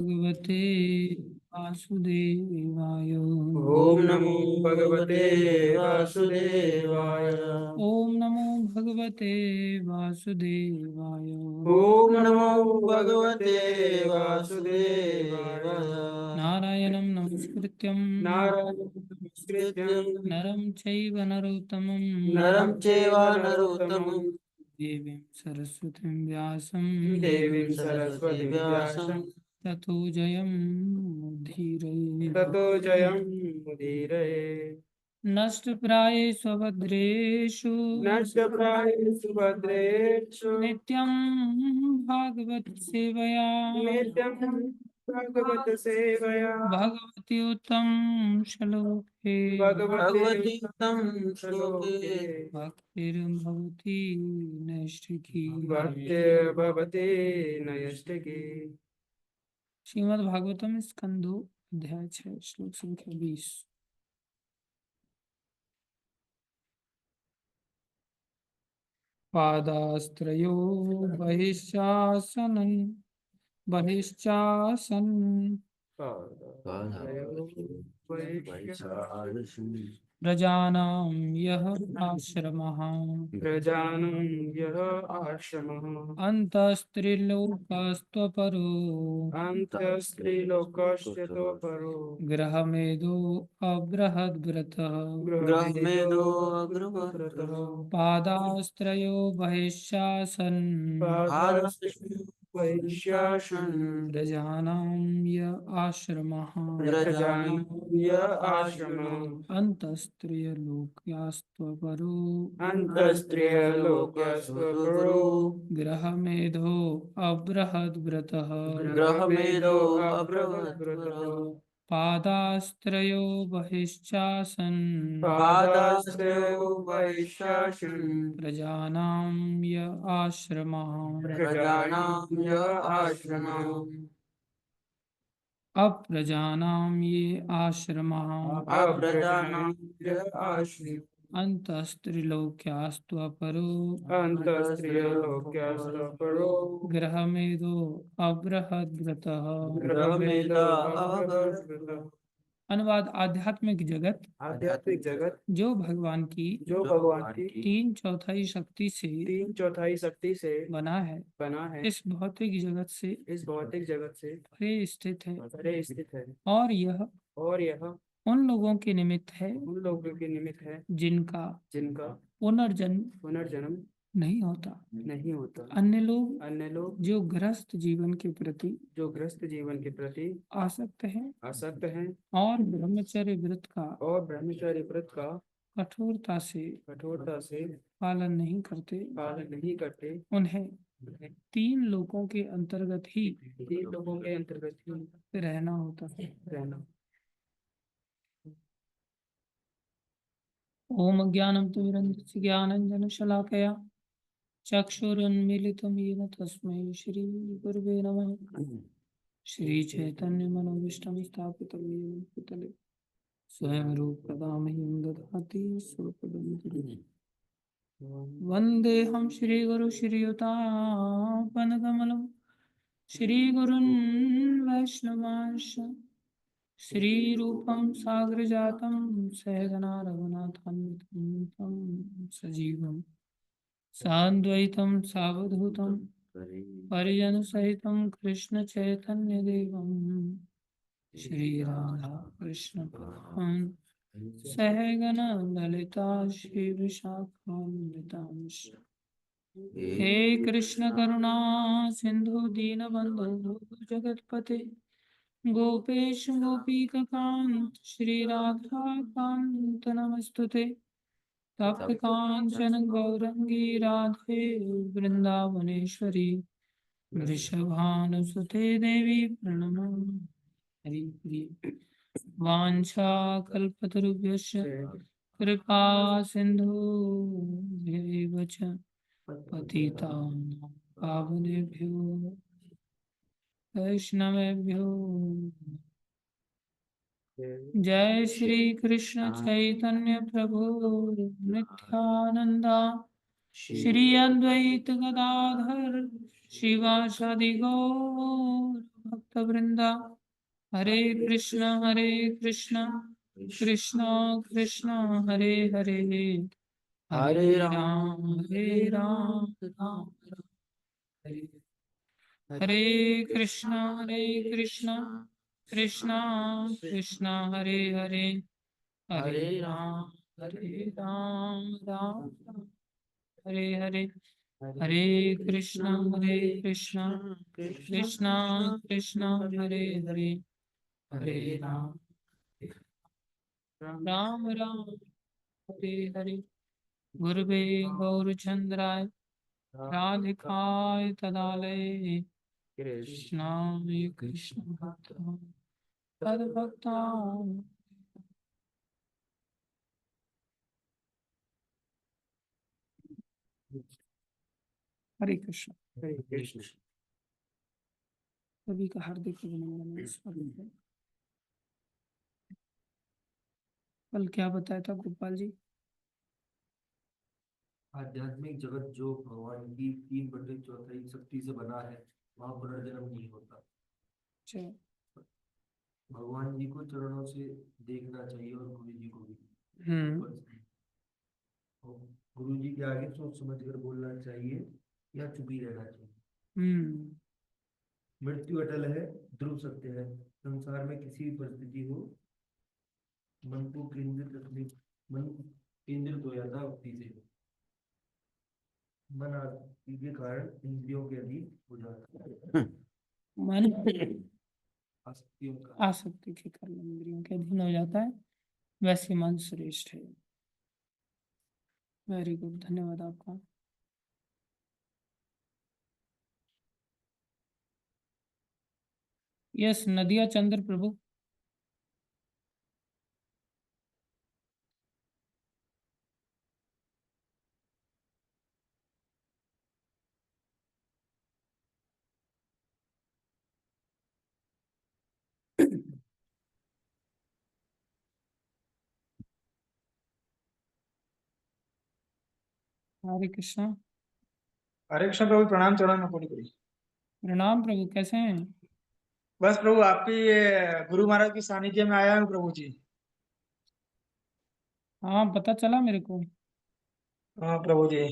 भगवते वासुदेवाय। ओम नमो भगवते वासुदेवाय। ओम नमो भगवते वासुदेवाय। ओम नमो भगवते वासुदेवाय। नारायणं नमस्कृत्यं नारायणं नमस्कृत्यं नरं चैव नरोत्तमं नरं चैव नरोत्तमं देवीं सरस्वतीं व्यासं देवीं सरस्वतीं व्यासं ततो जयं मुदीरये। ततो जयं मुदीरये। नष्टप्रायेषु भद्रेषु नष्टप्रायेषु भद्रेषु नित्यं भागवत सेवया नित्यं भगवत सेवया भगवति उत्तम श्लोके भगवते उत्तम श्लोके भक्तिर्भवति नैष्ठिकी। भक्तिर्भवति नैष्ठिकी। श्रीमद् भागवतम स्कंदो अध्याय 6 श्लोक संख्या 20। पादास्त्रयो बहिश्चासनं बहिश्चासन प्रजानां यः आश्रमः प्रजानं यः आश्रमः अन्तस्त्रिलोकस्त्वपरो अन्तस्त्रिलोकस्य परो गृहमेधो अबृहद्व्रतः गृहमेधो अग्रव्रतः पादास्त्रयो बहिश्चासन् वैश्यासन् प्रजानां य आश्रमः प्रजानं यः आश्रमः अन्तस्त्रियलोक्यास्त्वपरो अन्तस्त्रियलोकस्य परो गृहमेधो अबृहद्व्रतः गृहमेधो अग्रव्रतः पादास्त्रयो बहिश्चासन् पादास्त्रयो वैश्यासन् प्रजानां य आश्रमः प्रजानां यः आश्रमः अप्रजानां ये आश्रमः अप्रजानां यः आश्रमः अन्तस्त्रिलोक्यास्त्वपरो अन्तस्त्रियलोकस्य परो गृहमेधो अबृहद्व्रतः। गृहमेधो अग्रव्रतः। अनुवाद आध्यात्मिक जगत आध्यात्मिक जगत जो भगवान की जो भगवान की 3/4 शक्ति से 3/4 शक्ति से बना है, बना है, इस भौतिक जगत से इस भौतिक जगत से परे स्थित है परे स्थित है और यह और उन लोगों के निमित्त है उन लोगों के निमित्त है जिनका जिनका पुनर्जन्म नहीं होता। नहीं होता। अन्य अन्य लोग जो ग्रस्त जीवन के प्रति जो ग्रस्त जीवन के प्रति आसक्त आसक्त हैं और ब्रह्मचर्य व्रत का और ब्रह्मचारी व्रत का कठोरता से पालन नहीं करते, उन्हें 3 लोकों के अंतर्गत ही 3 लोगों के अंतर्गत ही रहना होता है। ओम ज्ञानं तिमिरन्धस्य ज्ञानाञ्जनशलाकया चक्षुरुन्मीलितं येन तस्मै श्रीगुरवे नमः। श्रीचैतन्यमनोभीष्टं स्थापितं येन भूतले स्वयं रूपदा मह्यं ददाति स्वपदं। वन्देऽहं श्रीगुरु श्रीयुतापदकमलं श्रीगुरुन् वैष्णवांश श्रीरूपं साग्रजातं सहगना रघुनाथान्वितं तं सजीवं सान्द्वैतं सावधूतं परिजनसहितं कृष्णचैतन्यदेवं श्रीराधा कृष्णपादान् सहगना ललिता श्रीविशाखान्वितांश। हे कृष्ण करुणा सिंधु दीनबंधु जगतपते गोपेश गोपीकांत श्री राधा कांत नमस्तुते। तप्त कांचन गौरंगी राधे वृंदावनेश्वरी वृषभानुसुते देवी प्रणमामि हरि। वाञ्छाकल्पतरुभ्यश्च कृपा सिन्धुभ्यैव च पतितानां पावनेभ्यो वैष्णवेभ्यो। जय श्री कृष्ण चैतन्य प्रभु नित्यानंदा श्री अद्वैत गदाधर शिवासादि गौर भक्त वृंदा हरे कृष्ण कृष्ण कृष्ण हरे हरे हरे राम राम राम हरे हरे कृष्ण कृष्ण कृष्ण हरे हरे हरे राम राम राम हरे हरे हरे कृष्ण कृष्ण कृष्ण हरे हरे हरे राम राम राम हरे हरे गुरुवे गौरचंद्राय राधिकाय तदालये कृष्णाय कृष्ण तद्भक्ता हरे कृष्ण। हरे कृष्ण। सभी का हार्दिक अभिनंदन स्वागत है। कल क्या बताया था गोपाल जी? आध्यात्मिक जगत जो भगवान की 3/4 शक्ति से बना है, वहाँ पुनर्जन्म नहीं होता। अच्छा, भगवान जी को चरणों से देखना चाहिए और गुरु जी को भी। हम्म, गुरु जी के आगे सोच समझ कर बोलना चाहिए या चुप ही रहना चाहिए। हम्म, मृत्यु अटल है, ध्रुव सत्य है। संसार में किसी भी परिस्थिति हो, मन को केंद्रित रखने, मन केंद्रित हो जाता है भक्ति से। मन आसक्ति के कारण इंद्रियों के अधीन हो जाता है। मन आसक्तियों का आसक्ति के कारण इंद्रियों के अधीन हो जाता है, वैसे मन श्रेष्ठ है। वेरी गुड, धन्यवाद आपका। यस, नदिया चंद्र प्रभु। हरे कृष्णा। हरे कृष्ण प्रभु, प्रणाम चरण में कोटि कोटि। प्रणाम प्रभु, कैसे हैं? बस प्रभु, आपकी ये गुरु महाराज की सानिध्य में आया हूँ प्रभु जी। हाँ, पता चला मेरे को। हाँ प्रभु जी,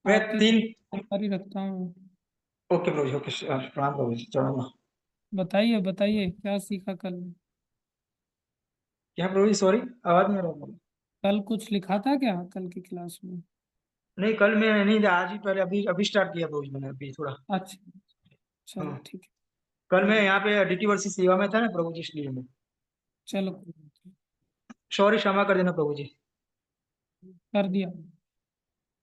मैं आपकी 3। जानकारी रखता हूँ। ओके प्रभु जी, ओके, प्रणाम प्रभु जी, चरणों में। बताइए बताइए, क्या सीखा कल? क्या प्रभु जी, सॉरी आवाज नहीं आ रहा। कल कुछ लिखा था क्या कल की क्लास में? नहीं, कल मैं नहीं था, आज ही पहले अभी अभी स्टार्ट किया प्रभु जी मैंने, अभी थोड़ा। अच्छा, चलो हाँ, ठीक है। कल मैं यहाँ पे डीटी वर्सी सेवा में था ना प्रभु जी, इसलिए मैं चलो, कोई बात नहीं। सॉरी, क्षमा कर देना प्रभु जी। कर दिया।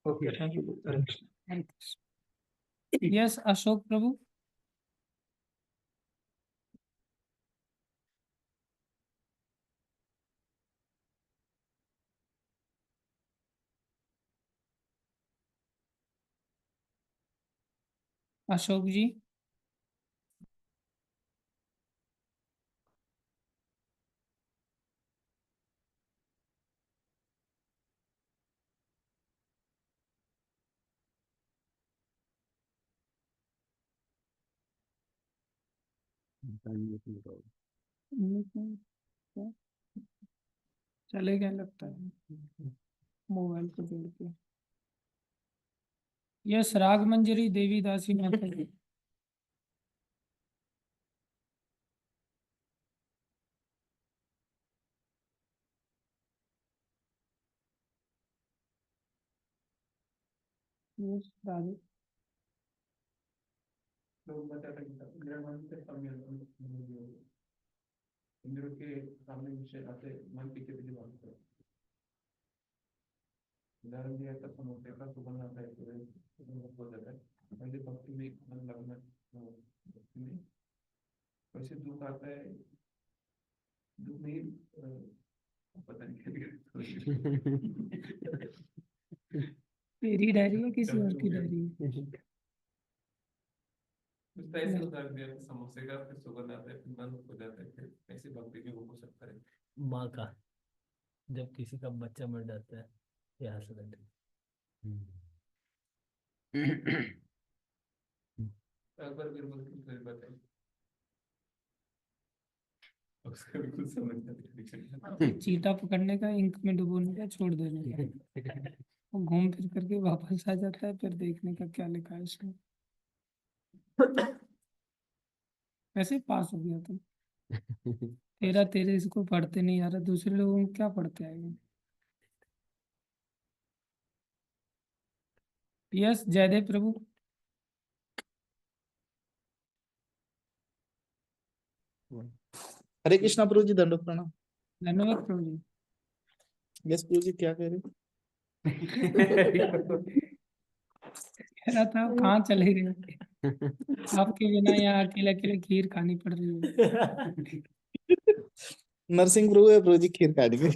Okay, thank you. Hare Krishna. Hare Krishna. Yes, Ashok Prabhu. Ashok ji. चले गए लगता है, मोबाइल को जोड़ के। यस, राग मंजरी देवी दासी माता जी। यस, राधे। इंद्र के सामने विषय आते मन पीछे पीछे भागते हैं। उदाहरण दिया था, समोसे का सुगंध आता है तो हो जाता है। पहले भक्ति में मन लगना, भक्ति में वैसे दुख आता है, दुख नहीं, पता नहीं क्या तेरी डायरी है किसी और की डायरी है? उसका ऐसे उदाहरण दिया था, समोसे का फिर सुगंध आता है, फिर मन हो जाता है, फिर ऐसे भक्ति भी हो सकता है। माँ का, जब किसी का बच्चा मर जाता है या हस्बैंड। एक बार बिल्कुल फिर बताइए। उसका बिल्कुल समझ नहीं आता। चीटा पकड़ने का, इंक में डुबोने का, छोड़ देने का, वो घूम फिर करके वापस आ जाता है, फिर देखने का क्या लिखा है इसमें। वैसे पास हो गया तुम। तेरा तेरे इसको पढ़ते नहीं आ रहा, दूसरे लोगों को क्या पढ़ते आएंगे। यस जयदेव प्रभु। हरे कृष्णा प्रभु जी, दंडवत प्रणाम। धन्यवाद प्रभु जी। यस प्रभु जी, क्या कह रहे? कह रहा था कहाँ चले गए, आपके बिना यहाँ अकेले अकेले खीर खानी पड़ रही है। नरसिंह प्रभु है प्रभु जी, खीर काट के।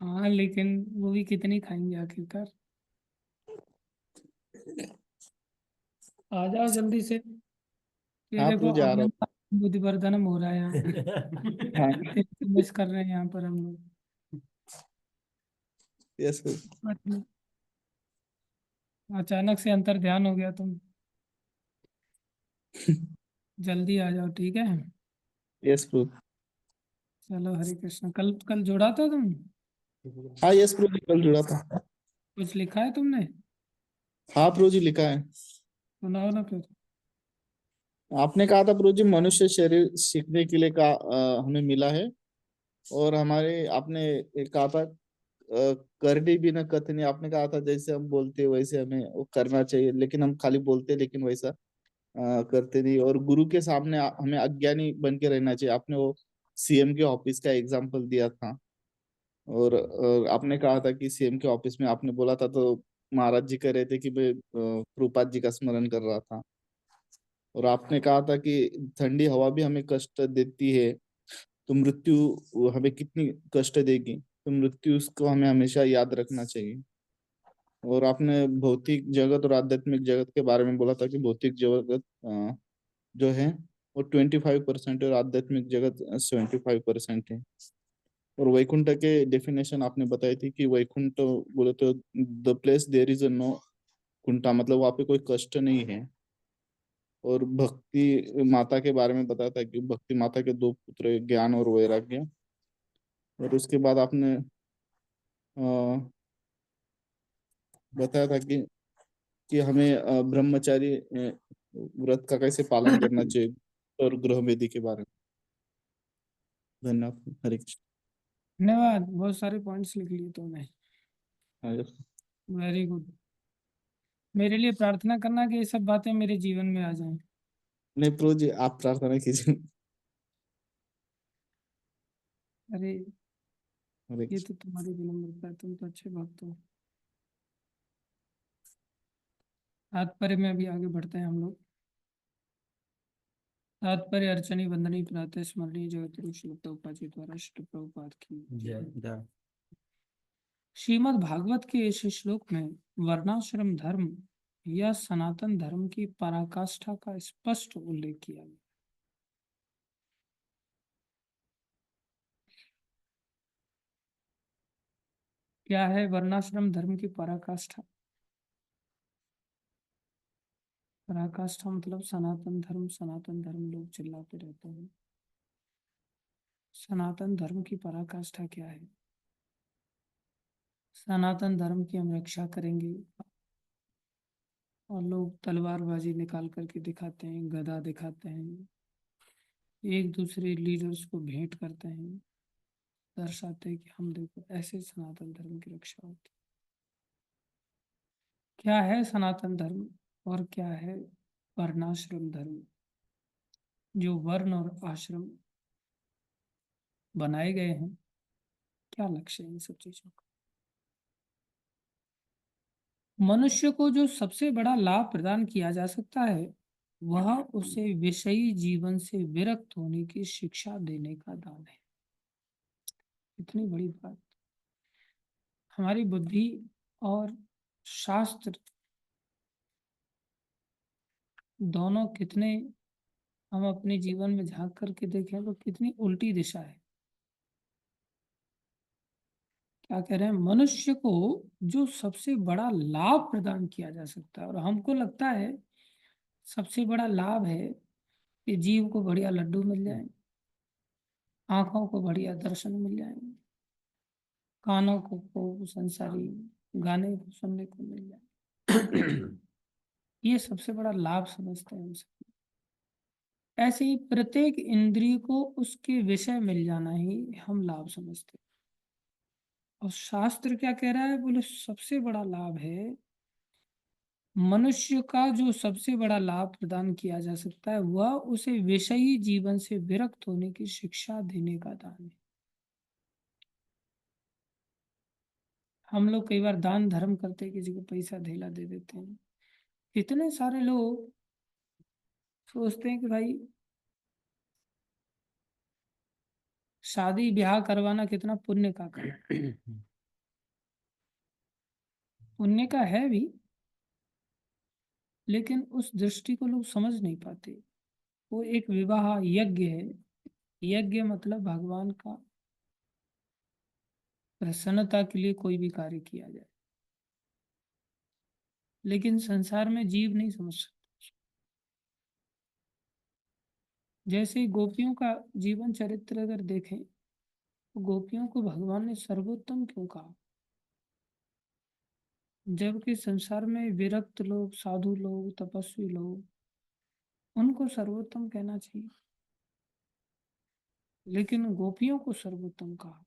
हाँ लेकिन वो भी कितनी खाएंगे आखिरकार। आ जाओ जल्दी से, ये हाँ देखो प्रभु जी, आ रहा हूँ। बुद्धिवर्धनम हो रहा है यहाँ। हाँ, मिस कर रहे हैं यहाँ पर हम लोग। यस प्रभु। मतलब अचानक से अंतर ध्यान हो गया तुम। जल्दी आ जाओ, ठीक है। यस प्रभु। चलो हरे कृष्ण। कल कल जोड़ा था तुम, हाँ यस प्रभु जी, कल जुड़ा था। कुछ लिखा है तुमने? हाँ प्रभु जी, लिखा है। सुनाओ ना फिर। आपने कहा था प्रभु जी, मनुष्य शरीर सीखने के लिए का हमें मिला है। और हमारे आपने एक कहा था, करनी भी न कथनी। आपने कहा था जैसे हम बोलते हैं वैसे हमें वो करना चाहिए, लेकिन हम खाली बोलते हैं लेकिन वैसा करते नहीं। और गुरु के सामने हमें अज्ञानी बन के रहना चाहिए। आपने वो सीएम के ऑफिस का एग्जाम्पल दिया था। और आपने कहा था कि सीएम के ऑफिस में आपने बोला था तो महाराज जी कह रहे थे कि मैं प्रभुपाद जी का स्मरण कर रहा था। और आपने कहा था कि ठंडी हवा भी हमें कष्ट देती है, तो मृत्यु हमें कितनी कष्ट देगी, तो मृत्यु उसको हमें हमेशा याद रखना चाहिए। और आपने भौतिक जगत और आध्यात्मिक जगत के बारे में बोला था कि भौतिक जगत जो है वो 25% है और आध्यात्मिक जगत 75% है। और वैकुंठ के डेफिनेशन आपने बताई थी कि वैकुंठ बोले तो the place there is no कुंठा, मतलब वहाँ पे कोई कष्ट नहीं है। और भक्ति माता के बारे में बताया था कि भक्ति माता के दो पुत्र हैं, ज्ञान और वैराग्य। और उसके बाद आपने बताया था कि हमें ब्रह्मचारी व्रत का कैसे पालन करना चाहिए, और ग्रह वेदी के बारे में। धन्यवाद। हरे कृष्ण। धन्यवाद, बहुत सारे पॉइंट्स लिख लिए तुमने। हाँ, वेरी गुड। मेरे लिए प्रार्थना करना कि ये सब बातें मेरे जीवन में आ जाएं। नहीं प्रभु जी, आप प्रार्थना कीजिए। अरे हरे ये कृष्ण। तो तुम्हारी विनम्रता है, तुम तो अच्छे भक्त हो। तात्पर्य में अभी आगे बढ़ते हैं हम लोग। तात्पर्य अर्चनी वंदनी प्रातः स्मरणीय जगत गुरु श्री प्रभुपाद जी द्वारा श्री प्रभुपाद की जय। श्रीमद् भागवत के इस श्लोक में वर्णाश्रम धर्म या सनातन धर्म की पराकाष्ठा का स्पष्ट उल्लेख किया गया। क्या है वर्णाश्रम धर्म की पराकाष्ठा? पराकाष्ठा मतलब सनातन धर्म, सनातन धर्म लोग चिल्लाते रहते हैं। सनातन धर्म की पराकाष्ठा क्या है? सनातन धर्म की हम रक्षा करेंगे और लोग तलवारबाजी निकाल करके दिखाते हैं, गदा दिखाते हैं, एक दूसरे लीडर्स को भेंट करते हैं, दर्शाते हैं कि हम देखो, ऐसे सनातन धर्म की रक्षा होती। क्या है सनातन धर्म और क्या है वर्णाश्रम धर्म? जो वर्ण और आश्रम बनाए गए हैं, क्या लक्ष्य है इन सब चीजों का? मनुष्य को जो सबसे बड़ा लाभ प्रदान किया जा सकता है वह उसे विषयी जीवन से विरक्त होने की शिक्षा देने का दान है। इतनी बड़ी बात। हमारी बुद्धि और शास्त्र दोनों कितने, हम अपने जीवन में झांक करके देखें तो कितनी उल्टी दिशा है। क्या कह रहे हैं? मनुष्य को जो सबसे बड़ा लाभ प्रदान किया जा सकता है, और हमको लगता है सबसे बड़ा लाभ है कि जीव को बढ़िया लड्डू मिल जाए, आंखों को बढ़िया दर्शन मिल जाएंगे, कानों को संसारी गाने को सुनने को मिल जाए। ये सबसे बड़ा लाभ समझते हैं हम सब। ऐसे ही प्रत्येक इंद्रिय को उसके विषय मिल जाना ही हम लाभ समझते हैं। और शास्त्र क्या कह रहा है, बोले सबसे बड़ा लाभ है, मनुष्य का जो सबसे बड़ा लाभ प्रदान किया जा सकता है वह उसे विषयी जीवन से विरक्त होने की शिक्षा देने का दान है। हम लोग कई बार दान धर्म करते हैं, किसी को पैसा धेला दे देते हैं। इतने सारे लोग सोचते हैं कि भाई शादी ब्याह करवाना कितना पुण्य का काम है। पुण्य का है भी, लेकिन उस दृष्टि को लोग समझ नहीं पाते। वो एक विवाह यज्ञ है। यज्ञ मतलब भगवान का प्रसन्नता के लिए कोई भी कार्य किया जाए, लेकिन संसार में जीव नहीं समझ सकता। जैसे गोपियों का जीवन चरित्र अगर देखें तो गोपियों को भगवान ने सर्वोत्तम क्यों कहा, जबकि संसार में विरक्त लोग, साधु लोग, तपस्वी लोग, उनको सर्वोत्तम कहना चाहिए, लेकिन गोपियों को सर्वोत्तम कहा।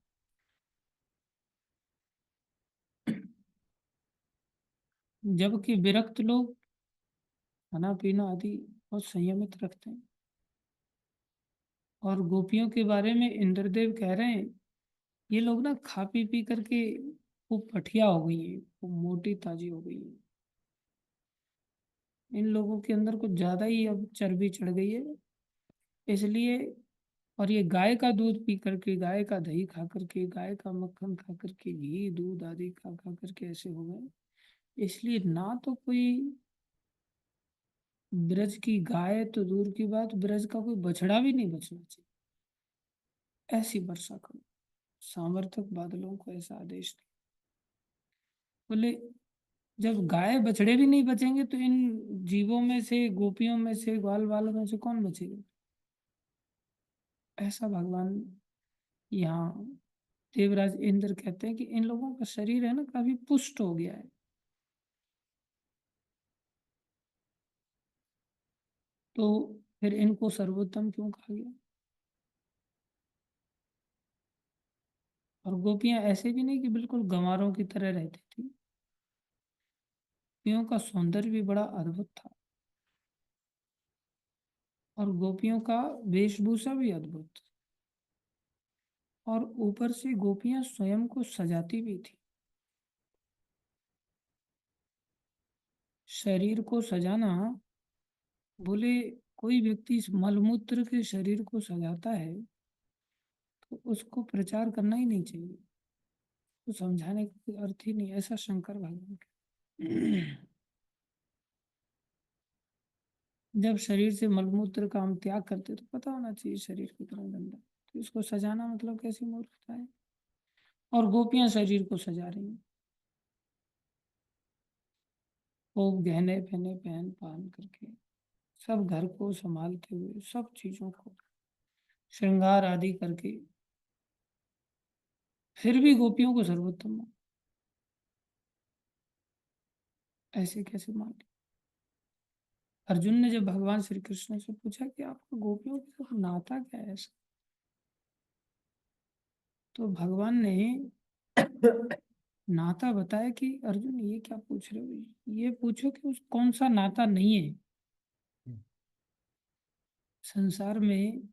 जबकि विरक्त लोग खाना पीना आदि बहुत संयमित रखते हैं। और गोपियों के बारे में इंद्रदेव कह रहे हैं, ये लोग ना खा पी पी करके वो पठिया हो गई है, वो मोटी ताजी हो गई है। इन लोगों के अंदर कुछ ज्यादा ही अब चर्बी चढ़ गई है, इसलिए। और ये गाय का दूध पी करके, गाय का दही खा करके, गाय का मक्खन खा करके, घी दूध आदि खा खा करके ऐसे हो गए। इसलिए ना तो कोई ब्रज की गाय तो दूर की बात, ब्रज का कोई बछड़ा भी नहीं बचना चाहिए। ऐसी वर्षा करो, सामर्थक बादलों को ऐसा आदेश दिया। बोले जब गाय बछड़े भी नहीं बचेंगे तो इन जीवों में से, गोपियों में से, ग्वाल बालों में से कौन बचेगा? ऐसा भगवान यहाँ देवराज इंद्र कहते हैं कि इन लोगों का शरीर है ना काफी पुष्ट हो गया है, तो फिर इनको सर्वोत्तम क्यों कहा गया? और गोपियां ऐसे भी नहीं कि बिल्कुल गंवारों की तरह रहती थी। गोपियों का सौंदर्य भी बड़ा अद्भुत था, और गोपियों का वेशभूषा भी अद्भुत। और ऊपर से गोपियां स्वयं को सजाती भी थी। शरीर को सजाना, बोले कोई व्यक्ति इस मलमूत्र के शरीर को सजाता है तो उसको प्रचार करना ही नहीं चाहिए, तो समझाने का कोई अर्थ ही नहीं, ऐसा शंकर भगवान का। जब शरीर से मलमूत्र का हम त्याग करते तो पता होना चाहिए शरीर कितना गंदा, तो इसको सजाना मतलब कैसी मूर्खता है। और गोपियां शरीर को सजा रही हैं, खूब गहने पहने पहन पहन करके, सब घर को संभालते हुए, सब चीजों को श्रृंगार आदि करके, फिर भी गोपियों को सर्वोत्तम मान। ऐसे कैसे मान लिया? अर्जुन ने जब भगवान श्री कृष्ण से पूछा कि आपका गोपियों के साथ नाता क्या है ऐसा, तो भगवान ने नाता बताया कि अर्जुन ये क्या पूछ रहे हो, ये पूछो कि उस कौन सा नाता नहीं है। संसार में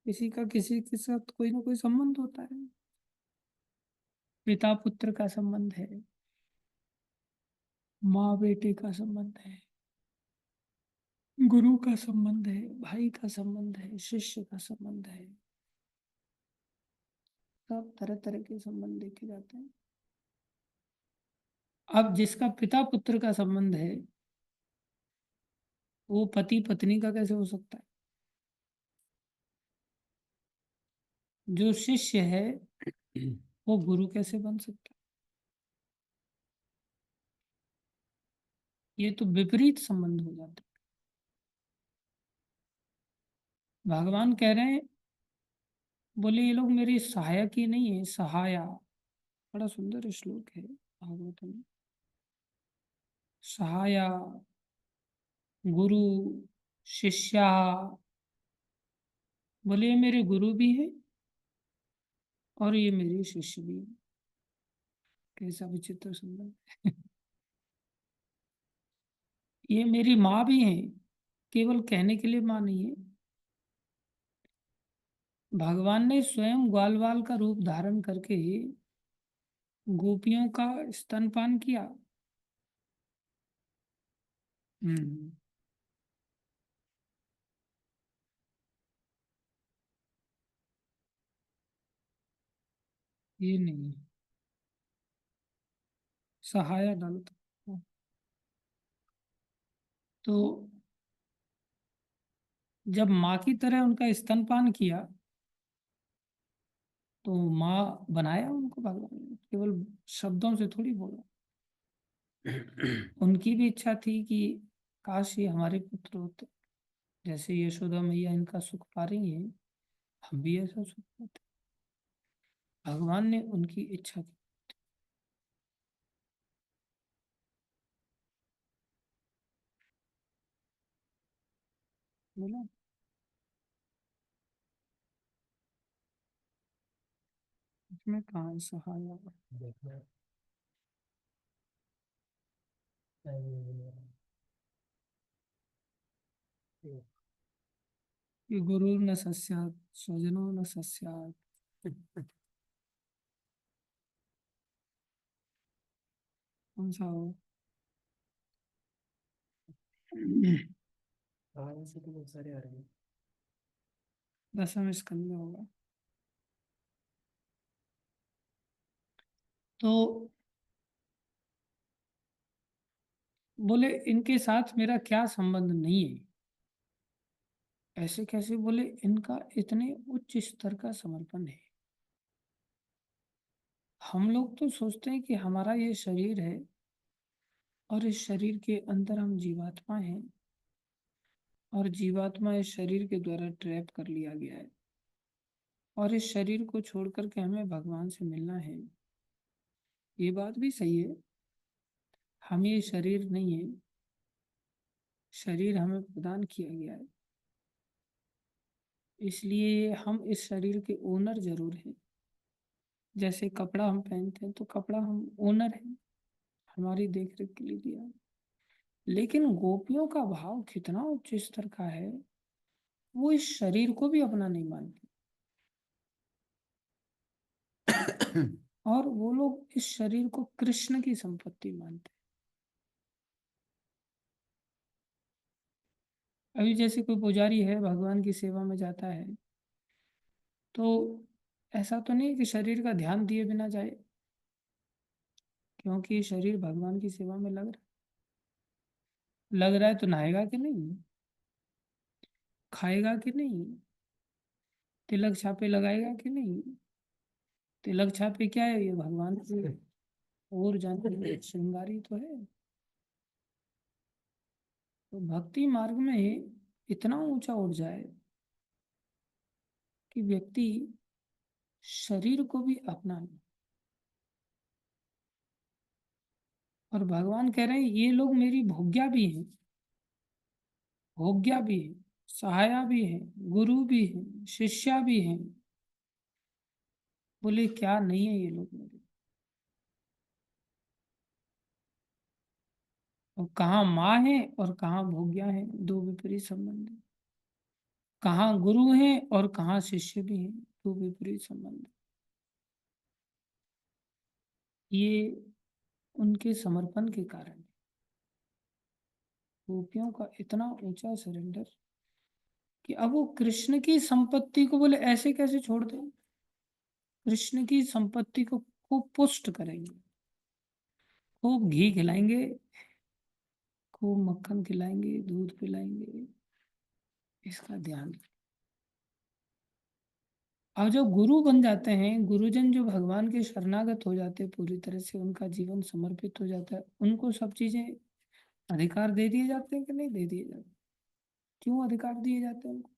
किसी का किसी के साथ कोई ना कोई संबंध होता है। पिता पुत्र का संबंध है, माँ बेटे का संबंध है, गुरु का संबंध है, भाई का संबंध है, शिष्य का संबंध है। सब तरह तरह के संबंध देखे जाते हैं। अब जिसका पिता पुत्र का संबंध है वो पति पत्नी का कैसे हो सकता है? जो शिष्य है वो गुरु कैसे बन सकता है? ये तो विपरीत संबंध हो जाता है। भगवान कह रहे हैं बोले ये लोग मेरे सहायक ही नहीं है, सहाया। बड़ा सुंदर श्लोक है भागवत में। सहाया, गुरु, शिष्या। बोले ये मेरे गुरु भी है और ये मेरे शिष्य भी है। कैसा विचित्र सुंदर। ये मेरी माँ भी है, केवल कहने के लिए माँ नहीं है। भगवान ने स्वयं ग्वाल बाल का रूप धारण करके गोपियों का स्तनपान किया। हम्म। ये नहीं, सहाया डालता। तो जब माँ की तरह उनका स्तनपान किया तो माँ बनाया उनको भगवान ने, केवल शब्दों से थोड़ी बोला। उनकी भी इच्छा थी कि काश ये हमारे पुत्र होते, जैसे यशोदा मैया इनका सुख पा रही हैं, हम भी ऐसा सुख पाते। भगवान ने उनकी इच्छा की। बोला इसमें कहाँ है सहाया। देखना चाहिए। कि गुरु न सस्यात् स्वजनो न सस्यात्। कौन सा हो? से तो बहुत सारे आ रहे हैं। 10वें स्कंद में होगा। तो बोले इनके साथ मेरा क्या संबंध नहीं है। ऐसे कैसे? बोले इनका इतने उच्च स्तर का समर्पण है। हम लोग तो सोचते हैं कि हमारा ये शरीर है और इस शरीर के अंदर हम जीवात्मा हैं और जीवात्मा इस शरीर के द्वारा ट्रैप कर लिया गया है और इस शरीर को छोड़ करके हमें भगवान से मिलना है। ये बात भी सही है, हम ये शरीर नहीं है, शरीर हमें प्रदान किया गया है, इसलिए हम इस शरीर के ओनर जरूर हैं। जैसे कपड़ा हम पहनते हैं तो कपड़ा हम ओनर हैं, हमारी देख रेख के लिए दिया है। लेकिन गोपियों का भाव कितना उच्च स्तर का है, वो इस शरीर को भी अपना नहीं मानती और वो लोग इस शरीर को कृष्ण की संपत्ति मानते हैं। अभी जैसे कोई पुजारी है, भगवान की सेवा में जाता है, तो ऐसा तो नहीं कि शरीर का ध्यान दिए बिना जाए, क्योंकि ये शरीर भगवान की सेवा में लग रहा है तो नहाएगा कि नहीं, खाएगा कि नहीं, तिलक छापे लगाएगा कि नहीं। तिलक छापे क्या है? ये भगवान की और जानते श्रृंगारी तो है। तो भक्ति मार्ग में इतना ऊंचा उठ जाए कि व्यक्ति शरीर को भी अपना ले। और भगवान कह रहे हैं ये लोग मेरी भोग्या भी हैं, भोग्या भी है, सहाया भी है, गुरु भी है, शिष्या भी है। बोले क्या नहीं है ये लोग मेरे? और कहाँ माँ है और कहाँ भोग्या है, दो विपरीत संबंध है। कहाँ गुरु है और कहाँ शिष्य भी है, दो विपरीत संबंध है। ये उनके समर्पण के कारण है। गोपियों का इतना ऊंचा सरेंडर कि अब वो कृष्ण की संपत्ति को बोले ऐसे कैसे छोड़ दें। कृष्ण की संपत्ति को खूब पुष्ट करेंगे, खूब घी खिलाएंगे, खूब मक्खन खिलाएंगे, दूध पिलाएंगे, इसका ध्यान। अब जब गुरु बन जाते हैं, गुरुजन जो भगवान के शरणागत हो जाते हैं, पूरी तरह से उनका जीवन समर्पित हो जाता है, उनको सब चीजें अधिकार दे दिए जाते हैं कि नहीं दे दिए जाते? क्यों अधिकार दिए जाते हैं उनको?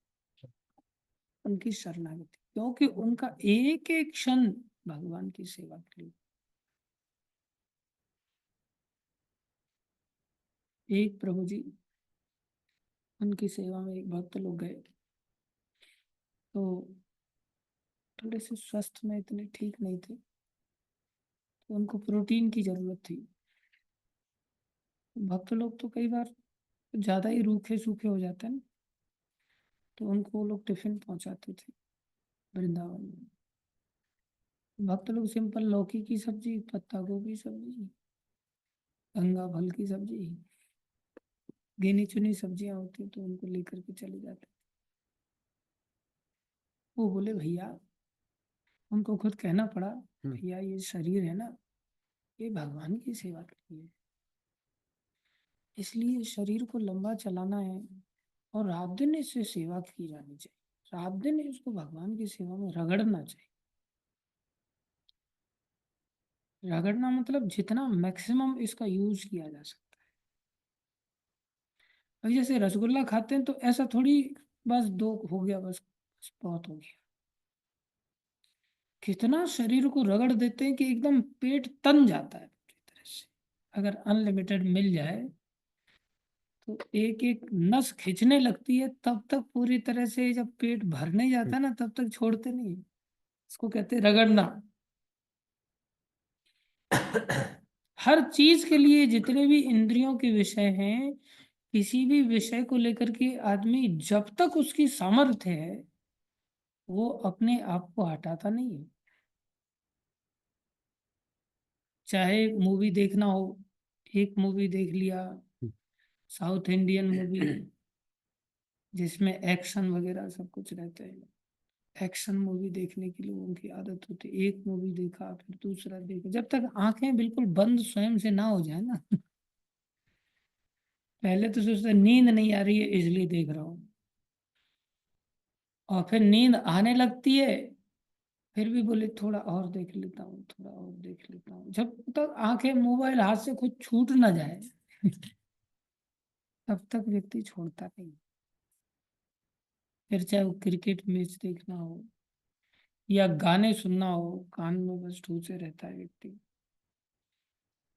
उनकी शरणागति, क्योंकि उनका एक एक क्षण भगवान की सेवा के लिए। एक प्रभु जी, उनकी सेवा में एक भक्त लोग गए, तो थोड़े से स्वस्थ में इतने ठीक नहीं थे, तो उनको प्रोटीन की जरूरत थी। भक्त लोग तो कई बार ज्यादा ही रूखे सूखे हो जाते हैं ना, तो उनको वो लोग टिफिन पहुंचाते थे वृंदावन में। भक्त लोग सिंपल लौकी की सब्जी, पत्ता गोभी सब्जी, गंगा फल की सब्जी, गिनी चुनी सब्जियां होती तो उनको लेकर के चले जाते। वो बोले भैया, उनको खुद कहना पड़ा, भैया ये शरीर है ना, ये भगवान की सेवा के लिए है, इसलिए शरीर को लंबा चलाना है और रात दिन इससे सेवा की जानी चाहिए, रात दिन इसको भगवान की सेवा में रगड़ना चाहिए। रगड़ना मतलब जितना मैक्सिमम इसका यूज किया जा सकता है। अब जैसे रसगुल्ला खाते हैं तो ऐसा थोड़ी बस दो हो गया, बस बहुत हो गया। कितना शरीर को रगड़ देते हैं कि एकदम पेट तन जाता है पूरी तरह से। अगर अनलिमिटेड मिल जाए तो एक एक नस खींचने लगती है, तब तक पूरी तरह से जब पेट भरने जाता है ना, तब तक छोड़ते नहीं। इसको कहते हैं रगड़ना। हर चीज के लिए जितने भी इंद्रियों के विषय हैं, किसी भी विषय को लेकर के आदमी जब तक उसकी सामर्थ्य है, वो अपने आप को हटाता नहीं है। चाहे मूवी देखना हो, एक मूवी देख लिया साउथ इंडियन मूवी जिसमें एक्शन वगैरह सब कुछ रहता है, एक्शन मूवी देखने की लोगों की आदत होती है। एक मूवी देखा फिर दूसरा देखा, जब तक आंखें बिल्कुल बंद स्वयं से ना हो जाए ना। पहले तो सोचते नींद नहीं आ रही है इसलिए देख रहा हूँ, और फिर नींद आने लगती है, फिर भी बोले थोड़ा और देख लेता हूँ, थोड़ा और देख लेता हूँ। जब तक आंखें मोबाइल हाथ से खुद छूट ना जाए तब तक व्यक्ति छोड़ता नहीं। फिर चाहे वो क्रिकेट मैच देखना हो या गाने सुनना हो, कान में बस ठूसे रहता है व्यक्ति,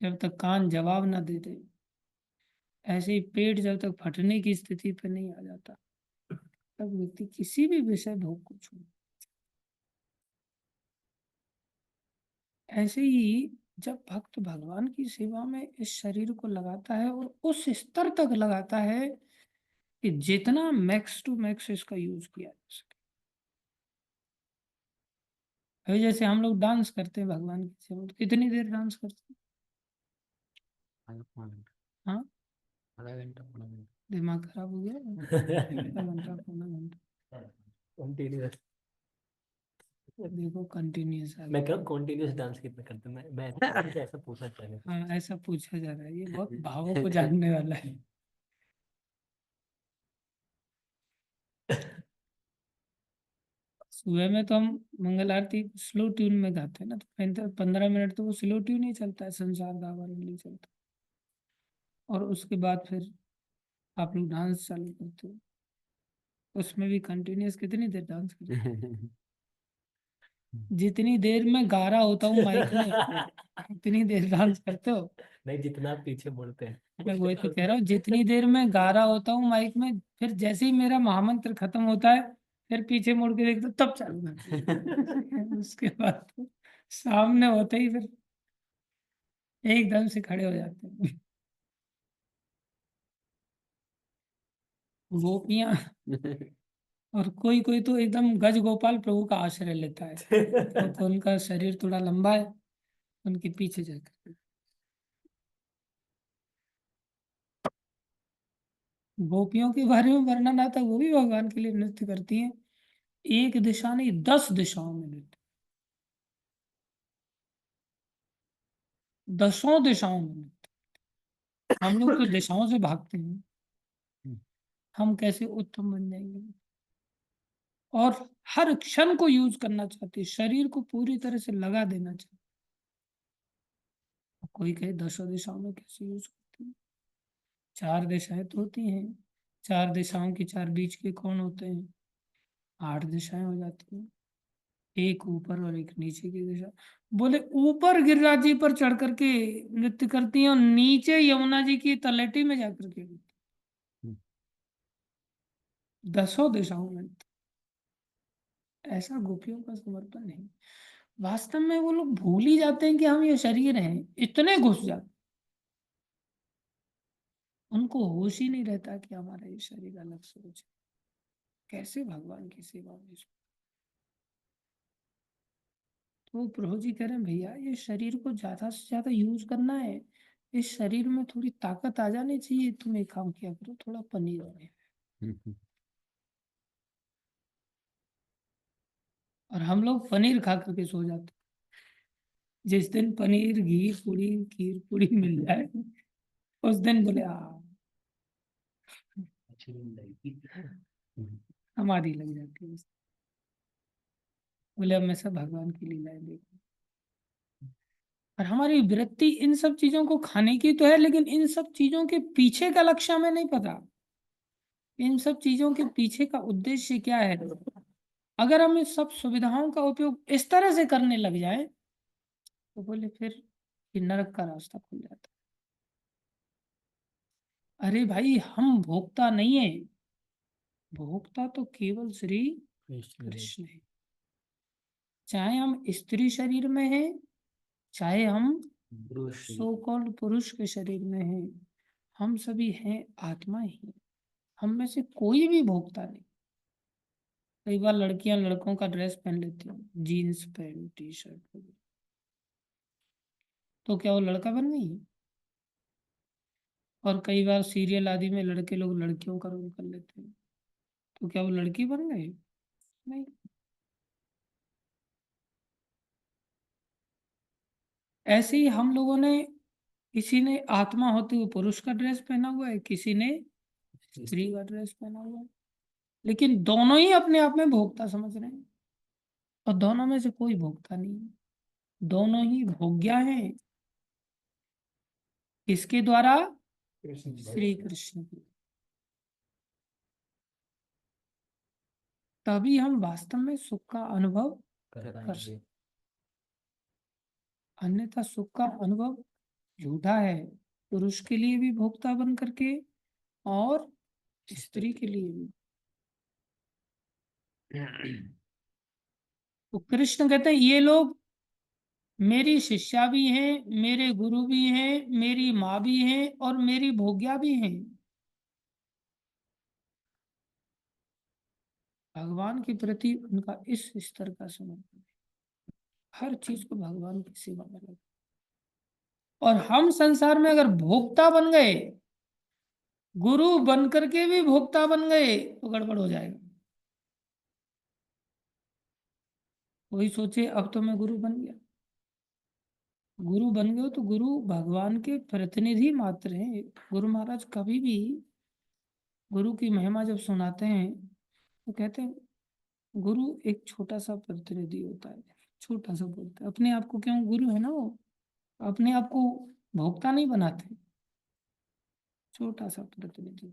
जब तक कान जवाब ना दे दे। ऐसे ही पेट जब तक फटने की स्थिति पर नहीं आ जाता, तब व्यक्ति किसी भी विषय भोग को छोड़। ऐसे ही जब भक्त भगवान की सेवा में इस शरीर को लगाता है और उस स्तर तक लगाता है कि जितना मैक्स टू मैक्स इसका यूज किया जा सके। अभी जैसे हम लोग डांस करते हैं भगवान की सेवा में, तो कितनी देर डांस करते हैं? हाँ, आधा घंटा पौना घंटा दिमाग खराब हो गया। आधा घंटा पौना घंटा कंटिन्यूअस। देखो कंटिन्यूस आ मैं गया। कब कंटिन्यूअस डांस कितना करता हूँ? मैं आपसे ऐसा पूछना चाह रहा था। हाँ, ऐसा पूछा जा रहा है, ये बहुत भावों को जानने वाला है। सुबह में तो हम मंगल आरती स्लो ट्यून में गाते हैं ना, तो 15 मिनट तो वो स्लो ट्यून ही चलता है, संसार गावा नहीं चलता। और उसके बाद फिर आप लोग डांस चालू करते हो, उसमें भी कंटिन्यूस कितनी देर डांस करते हो? जितनी देर में गा रहा होता हूँ माइक में उतनी देर डांस करते हो। नहीं, जितना आप पीछे बोलते हैं। मैं वही तो कह रहा हूँ, जितनी देर में गा रहा होता हूँ माइक में, फिर जैसे ही मेरा महामंत्र खत्म होता है, फिर पीछे मुड़ के देखते हो, तब चालू करते हो। उसके बाद तो सामने होते ही फिर एकदम से खड़े हो जाते हैं। गोपियां और कोई कोई तो एकदम गज गोपाल प्रभु का आश्रय लेता है, क्योंकि उनका शरीर थोड़ा लंबा है, उनके पीछे जाकर गोपियों के बारे में वर्णन आता है, वो भी भगवान के लिए नृत्य करती हैं। एक दिशा नहीं, 10 दिशाओं में नृत्य, 10 दिशाओं में नृत्य। हम लोग तो दिशाओं से भागते हैं, हम कैसे उत्तम बन जाएंगे। और हर क्षण को यूज करना चाहते हैं, शरीर को पूरी तरह से लगा देना चाहते हैं। कोई कहे 10 दिशाओं में कैसे यूज करते हैं? 4 दिशाएं तो होती हैं, 4 दिशाओं के 4 बीच के कौन होते हैं? 8 दिशाएं हो जाती हैं, एक ऊपर और एक नीचे की दिशा। बोले ऊपर गिरिराज जी पर चढ़ करके नृत्य करती हैं और नीचे यमुना जी की तलहटी में जाकर के दसों दिशाओं में। ऐसा गोपियों का समर्पण नहीं। वास्तव में वो लोग भूल ही जाते हैं कि हम ये शरीर हैं, इतने घुस जाते, उनको होश ही नहीं रहता कि हमारा ये शरीर अलग से कुछ है। कैसे भगवान की सेवा में इसको। तो प्रभु जी कह रहे हैं भैया ये शरीर को ज्यादा से ज्यादा यूज करना है, इस शरीर में थोड़ी ताकत आ जानी चाहिए, तुम एक काम किया करो, थोड़ा पनीर बने। और हम लोग पनीर खा करके सो जाते। जिस दिन पनीर घी पूरी खीर पूरी मिल जाए उस दिन बोले अच्छी नींद आएगी। हमारी लग जाती है। बोले अब मैं सब भगवान की लीलाएं देखूं। और हमारी वृत्ति इन सब चीजों को खाने की तो है, लेकिन इन सब चीजों के पीछे का लक्ष्य हमें नहीं पता। इन सब चीजों के पीछे का उद्देश्य क्या है। अगर हम इस सब सुविधाओं का उपयोग इस तरह से करने लग जाए तो बोले फिर ये नरक का रास्ता खुल जाता है। अरे भाई हम भोक्ता नहीं है, भोक्ता तो केवल श्री कृष्ण है। चाहे हम स्त्री शरीर में हैं, चाहे हम सो कॉल्ड पुरुष के शरीर में हैं, हम सभी हैं आत्मा ही। हम में से कोई भी भोक्ता नहीं। कई बार लड़कियां लड़कों का ड्रेस पहन लेती हैं, जीन्स पैंट टी शर्ट, तो क्या वो लड़का बन गई। और कई बार सीरियल आदि में लड़के लोग लड़कियों का रोल कर लेते हैं, तो क्या वो लड़की बन गए। नहीं। ऐसे ही हम लोगों ने, किसी ने आत्मा होते हुए पुरुष का ड्रेस पहना हुआ है, किसी ने स्त्री का ड्रेस पहना हुआ है, लेकिन दोनों ही अपने आप में भोक्ता समझ रहे हैं। और दोनों में से कोई भोक्ता नहीं है, दोनों ही भोग्या हैं। किसके द्वारा। श्री कृष्ण की। तभी हम वास्तव में सुख का अनुभव कर सकते। अन्यथा सुख का अनुभव झूठा है, पुरुष के लिए भी भोक्ता बन करके और स्त्री के लिए भी। तो कृष्ण कहते हैं ये लोग मेरी शिष्या भी हैं, मेरे गुरु भी हैं, मेरी माँ भी हैं और मेरी भोग्या भी हैं। भगवान के प्रति उनका इस स्तर का समर्पण है, हर चीज को भगवान की सेवा में लगा। और हम संसार में अगर भोक्ता बन गए, गुरु बन करके भी भोक्ता बन गए, तो गड़बड़ हो जाएगा। कोई सोचे अब तो मैं गुरु बन गया। गुरु बन गए तो गुरु भगवान के प्रतिनिधि मात्र हैं। गुरु महाराज कभी भी गुरु की महिमा जब सुनाते हैं तो कहते हैं गुरु एक छोटा सा प्रतिनिधि होता है। छोटा सा बोलते हैं, अपने आप को, क्यों गुरु है ना वो, अपने आप को भोक्ता नहीं बनाते, छोटा सा प्रतिनिधि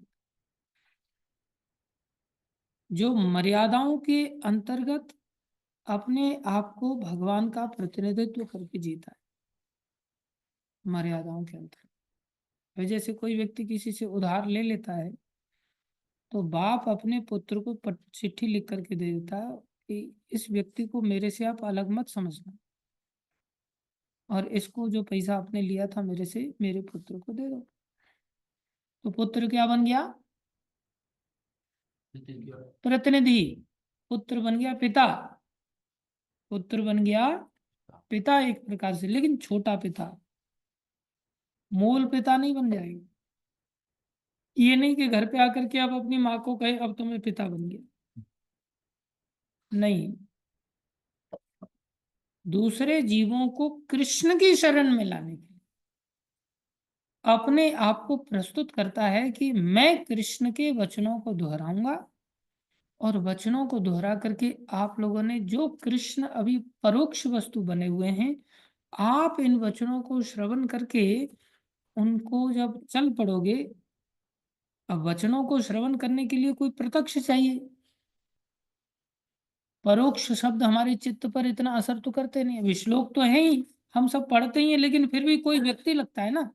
जो मर्यादाओं के अंतर्गत अपने आप को भगवान का प्रतिनिधित्व करके जीता है, मर्यादाओं के अंतर्गत। जैसे कोई व्यक्ति किसी से उधार ले लेता है तो बाप अपने पुत्र को चिट्ठी लिख करके दे देता है कि इस व्यक्ति को मेरे से आप अलग मत समझना, और इसको जो पैसा आपने लिया था मेरे से, मेरे पुत्र को दे दो। तो पुत्र क्या बन गया। प्रतिनिधि। पुत्र बन गया पिता। पुत्र बन गया पिता एक प्रकार से, लेकिन छोटा पिता, मूल पिता नहीं बन जाएगा। ये नहीं कि घर पे आकर के आप अपनी माँ को कहे अब तो मैं पिता बन गया, नहीं। दूसरे जीवों को कृष्ण की शरण में लाने के लिए अपने आप को प्रस्तुत करता है कि मैं कृष्ण के वचनों को दोहराऊंगा, और वचनों को दोहरा करके आप लोगों ने जो कृष्ण अभी परोक्ष वस्तु बने हुए हैं, आप इन वचनों को श्रवण करके उनको जब चल पड़ोगे। अब वचनों को श्रवण करने के लिए कोई प्रत्यक्ष चाहिए, परोक्ष शब्द हमारे चित्त पर इतना असर तो करते नहीं। अभी श्लोक तो है ही, हम सब पढ़ते ही हैं, लेकिन फिर भी कोई व्यक्ति लगता है ना।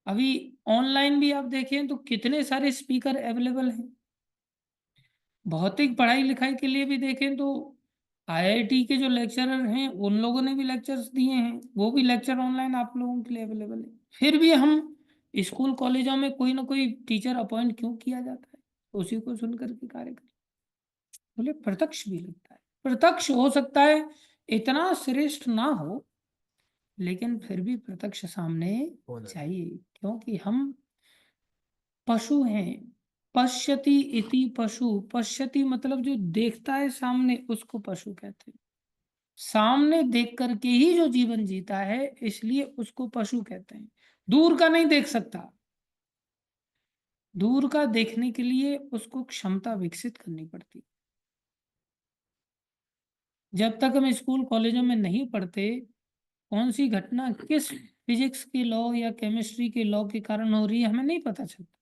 अभी ऑनलाइन भी आप देखें तो कितने सारे स्पीकर अवेलेबल हैं। भौतिक पढ़ाई लिखाई के लिए भी देखें तो आईआईटी के जो लेक्चरर हैं उन लोगों ने भी लेक्चर्स दिए हैं, वो भी लेक्चर ऑनलाइन आप लोगों के लिए अवेलेबल है। फिर भी हम स्कूल कॉलेजों में कोई ना कोई टीचर अपॉइंट क्यों किया जाता है? उसी को सुन करके कार्य करें। बोले प्रत्यक्ष भी लगता है, प्रत्यक्ष हो सकता है इतना श्रेष्ठ ना हो, लेकिन फिर भी प्रत्यक्ष सामने होना चाहिए, क्योंकि हम पशु हैं। पश्यति इति पशु, पश्यति मतलब जो देखता है सामने, उसको पशु कहते हैं। सामने देख करके ही जो जीवन जीता है, इसलिए उसको पशु कहते हैं। दूर का नहीं देख सकता। दूर का देखने के लिए उसको क्षमता विकसित करनी पड़ती। जब तक हम स्कूल कॉलेजों में नहीं पढ़ते, कौन सी घटना किस फिजिक्स के लॉ या केमिस्ट्री के लॉ के कारण हो रही है हमें नहीं पता चलता।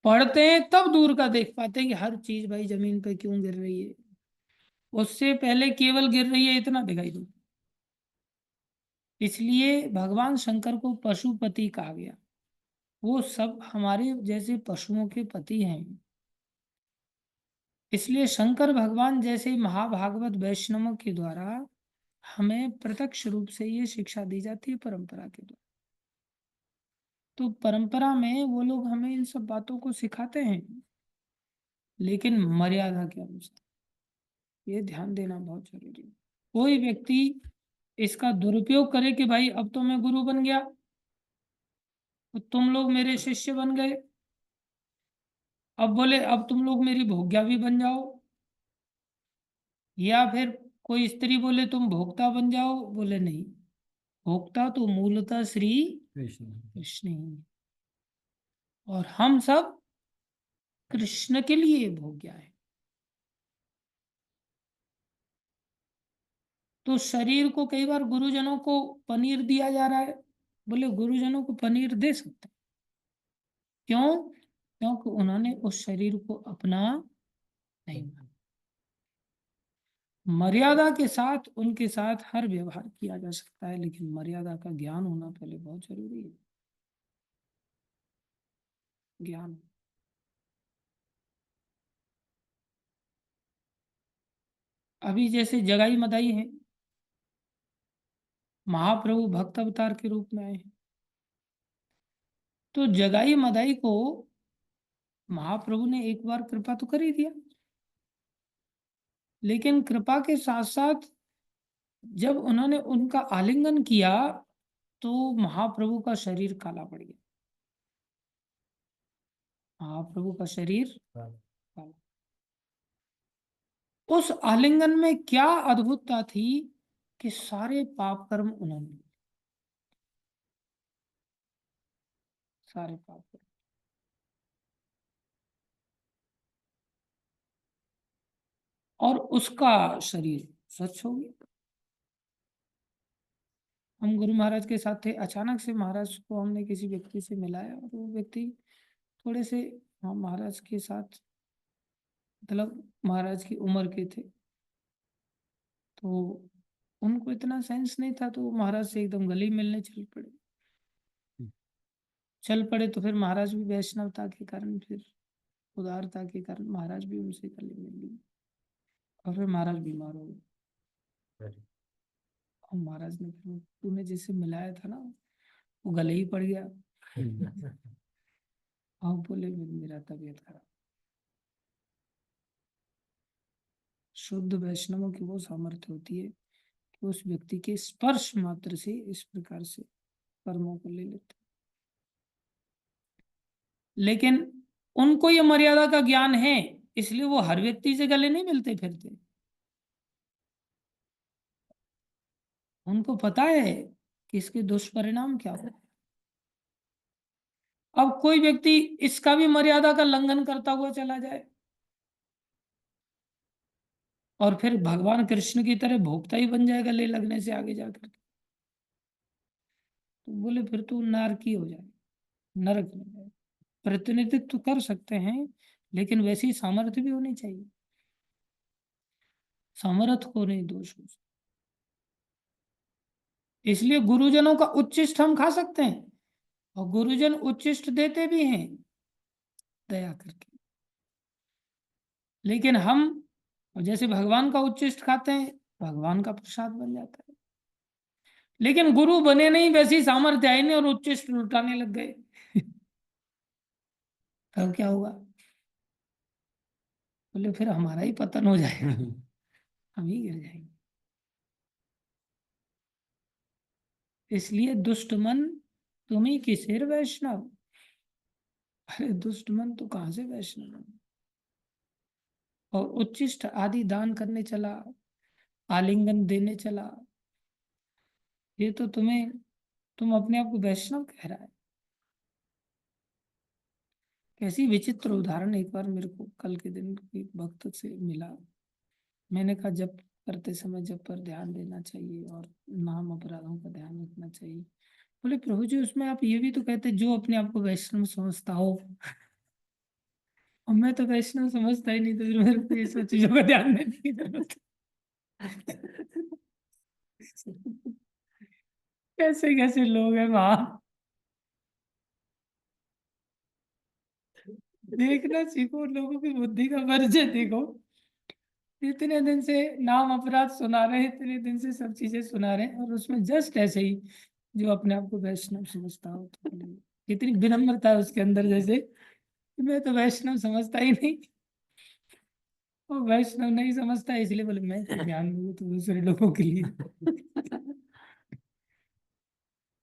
पढ़ते हैं तब दूर का देख पाते हैं कि हर चीज भाई जमीन पे क्यों गिर रही है, उससे पहले केवल गिर रही है इतना दिखाई दो। इसलिए भगवान शंकर को पशुपति कहा गया। वो सब हमारे जैसे पशुओं के पति हैं। इसलिए शंकर भगवान जैसे महाभागवत वैष्णवों के द्वारा हमें प्रत्यक्ष रूप से ये शिक्षा दी जाती है परंपरा के द्वारा। तो परंपरा में वो लोग हमें इन सब बातों को सिखाते हैं, लेकिन मर्यादा के अनुसार। ये ध्यान देना बहुत जरूरी है। कोई व्यक्ति इसका दुरुपयोग करे कि भाई अब तो मैं गुरु बन गया, तो तुम लोग मेरे शिष्य बन गए, अब बोले अब तुम लोग मेरी भोग्या भी बन जाओ, या फिर कोई स्त्री बोले तुम भोक्ता बन जाओ, बोले नहीं, भोक्ता तो मूलतः श्री कृष्ण कृष्ण ही है, और हम सब कृष्ण के लिए भोग्या है। तो शरीर को कई बार गुरुजनों को पनीर दिया जा रहा है, बोले गुरुजनों को पनीर दे सकते हैं। क्यों? क्योंकि उन्होंने उस शरीर को अपना नहीं माना। मर्यादा के साथ उनके साथ हर व्यवहार किया जा सकता है, लेकिन मर्यादा का ज्ञान होना पहले बहुत जरूरी है। ज्ञान। अभी जैसे जगाई मदाई है, महाप्रभु भक्त अवतार के रूप में आए हैं, तो जगाई मदाई को महाप्रभु ने एक बार कृपा तो कर ही दिया, लेकिन कृपा के साथ साथ जब उन्होंने उनका आलिंगन किया तो महाप्रभु का शरीर काला पड़ गया। महाप्रभु का शरीर हाँ। काला। उस आलिंगन में क्या अद्भुतता थी कि सारे पाप कर्म उन्होंने, सारे पाप कर्म, और उसका शरीर स्वच्छ हो गया। हम गुरु महाराज के साथ थे, अचानक से महाराज को हमने किसी व्यक्ति से मिलाया, और वो व्यक्ति थोड़े से हम महाराज के साथ, मतलब महाराज की उम्र के थे, तो उनको इतना सेंस नहीं था, तो वो महाराज से एकदम गले मिलने चल पड़े। तो फिर महाराज भी वैष्णवता के कारण, फिर उदारता के कारण महाराज भी उनसे गले मिल लिए, और फिर महाराज बीमार हो गए। और महाराज ने फिर तूने जैसे मिलाया था ना, वो गले ही पड़ गया। और बोले मेरा तबीयत खराब। शुद्ध वैष्णवों की वो सामर्थ्य होती है कि उस व्यक्ति के स्पर्श मात्र से इस प्रकार से कर्मों को ले लेते। लेकिन उनको ये मर्यादा का ज्ञान है, इसलिए वो हर व्यक्ति से गले नहीं मिलते फिरते। उनको पता है कि इसके दुष्परिणाम क्या हो। अब कोई व्यक्ति इसका भी मर्यादा का उल्लंघन करता हुआ चला जाए, और फिर भगवान कृष्ण की तरह भोक्ता ही बन जाएगा गले लगने से आगे जाकर, तो बोले फिर तो नारकी हो जाए, नरक हो जाए। प्रतिनिधित्व तो कर सकते हैं, लेकिन वैसी सामर्थ्य भी होनी चाहिए। समर्थ को नहीं दोष हो सकता। इसलिए गुरुजनों का उच्चिष्ट हम खा सकते हैं, और गुरुजन उच्चिष्ट देते भी हैं दया करके। लेकिन हम जैसे भगवान का उच्चिष्ट खाते हैं, भगवान का प्रसाद बन जाता है। लेकिन गुरु बने नहीं, वैसी सामर्थ्य आई नहीं और उच्चिष्ट लुटाने लग गए तब क्या होगा? बोले फिर हमारा ही पतन हो जाएगा, हम ही गिर जाएंगे। इसलिए दुष्ट मन तुम्ही किसेर वैष्णव। अरे दुष्ट मन तो कहां से वैष्णव है? और उच्चिष्ट आदि दान करने चला, आलिंगन देने चला, ये तो तुम अपने आप को वैष्णव कह रहा है। कैसी विचित्र उदाहरण एक बार मेरे को कल के दिन एक भक्त से मिला। मैंने कहा जप करते समय जप पर ध्यान देना चाहिए और नाम अपराधों का ध्यान रखना चाहिए। बोले प्रभु जी उसमें आप ये भी तो कहते जो अपने आप को वैष्णव समझता हो, और मैं तो वैष्णव समझता ही नहीं, तो फिर मेरे को ये सब चीजों का ध्यान देने की जरूरत है। कैसे कैसे लोग हैं वहां, देखना सीखो, लोगों की बुद्धि का परिचय देखो। इतने दिन से नाम अपराध सुना रहे हैं, इतने दिन से सब चीजें सुना रहे हैं, और उसमें जस्ट ऐसे ही जो अपने आप को वैष्णव समझता हो, तो कितनी विनम्रता है उसके अंदर, जैसे मैं तो वैष्णव समझता ही नहीं, वो वैष्णव नहीं समझता इसलिए बोले मैं तो ध्यान दूँ तो दूसरे लोगों के लिए।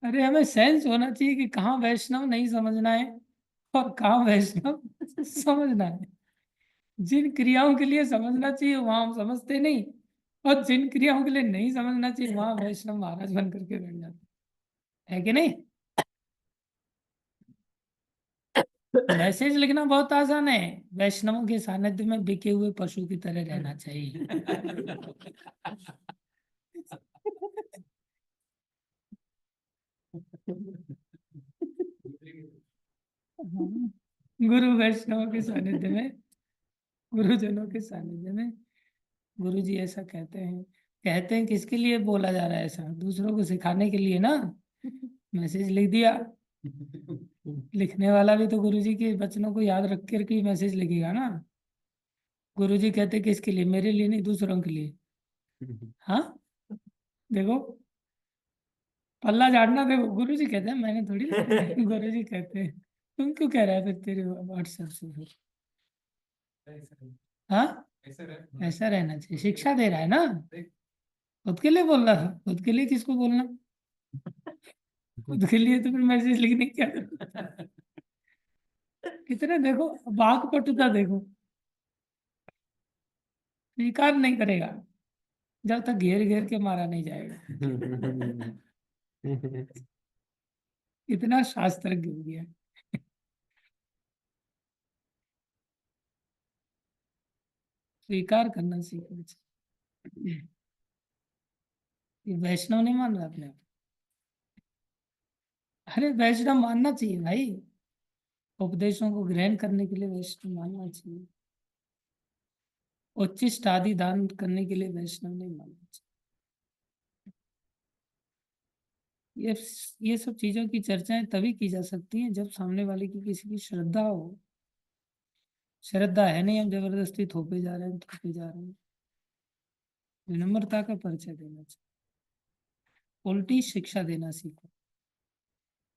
अरे हमें सेंस होना चाहिए कि कहाँ वैष्णव नहीं समझना है और कहाँ वैष्णव समझना है। जिन क्रियाओं के लिए समझना चाहिए वहां हम समझते नहीं, और जिन क्रियाओं के लिए नहीं समझना चाहिए वहां वैष्णव महाराज बन करके बैठ जाते, है कि नहीं? मैसेज लिखना बहुत आसान है, वैष्णवों के सानिध्य में बिके हुए पशु की तरह रहना चाहिए। गुरु वैष्णव के सानिध्य में, गुरुजनों के सानिध्य में। गुरु जी ऐसा कहते हैं किसके लिए बोला जा रहा है? ऐसा दूसरों को सिखाने के लिए ना। मैसेज लिख दिया, लिखने वाला भी तो गुरु जी के वचनों को याद रख कर के मैसेज लिखेगा ना। गुरु जी कहते किसके लिए? मेरे लिए नहीं, दूसरों के लिए। हाँ देखो, पल्ला झाड़ना देखो, गुरु जी कहते हैं, मैंने थोड़ी लिखा है। गुरु जी कहते हैं, तुम क्यों कह रहा है फिर तेरे व्हाट्सएप से फिर? हाँ ऐसा रहना चाहिए, शिक्षा दे रहा है ना, खुद के लिए बोल रहा था। खुद के लिए किसको बोलना? खुद के लिए तो फिर मैसेज लिखने की क्या जरूरत है? कितने देखो वाक पटुता देखो, स्वीकार नहीं करेगा जब तक घेर घेर के मारा नहीं जाएगा। इतना शास्त्रज्ञ हो गया। स्वीकार करना सीखना चाहिए। ये वैष्णव नहीं मान रहा अपने आप। अरे वैष्णव मानना चाहिए भाई, उपदेशों को ग्रहण करने के लिए वैष्णव मानना चाहिए। उच्चिष्ट आदि दान करने के लिए वैष्णव नहीं मानना चाहिए। ये सब चीजों की चर्चाएं तभी की जा सकती हैं जब सामने वाले की किसी की श्रद्धा हो। श्रद्धा है नहीं, हम जबरदस्ती थोपे जा रहे हैं, थोपे जा रहे हैं। विनम्रता का परिचय देना चाहिए, उल्टी शिक्षा देना सीखो,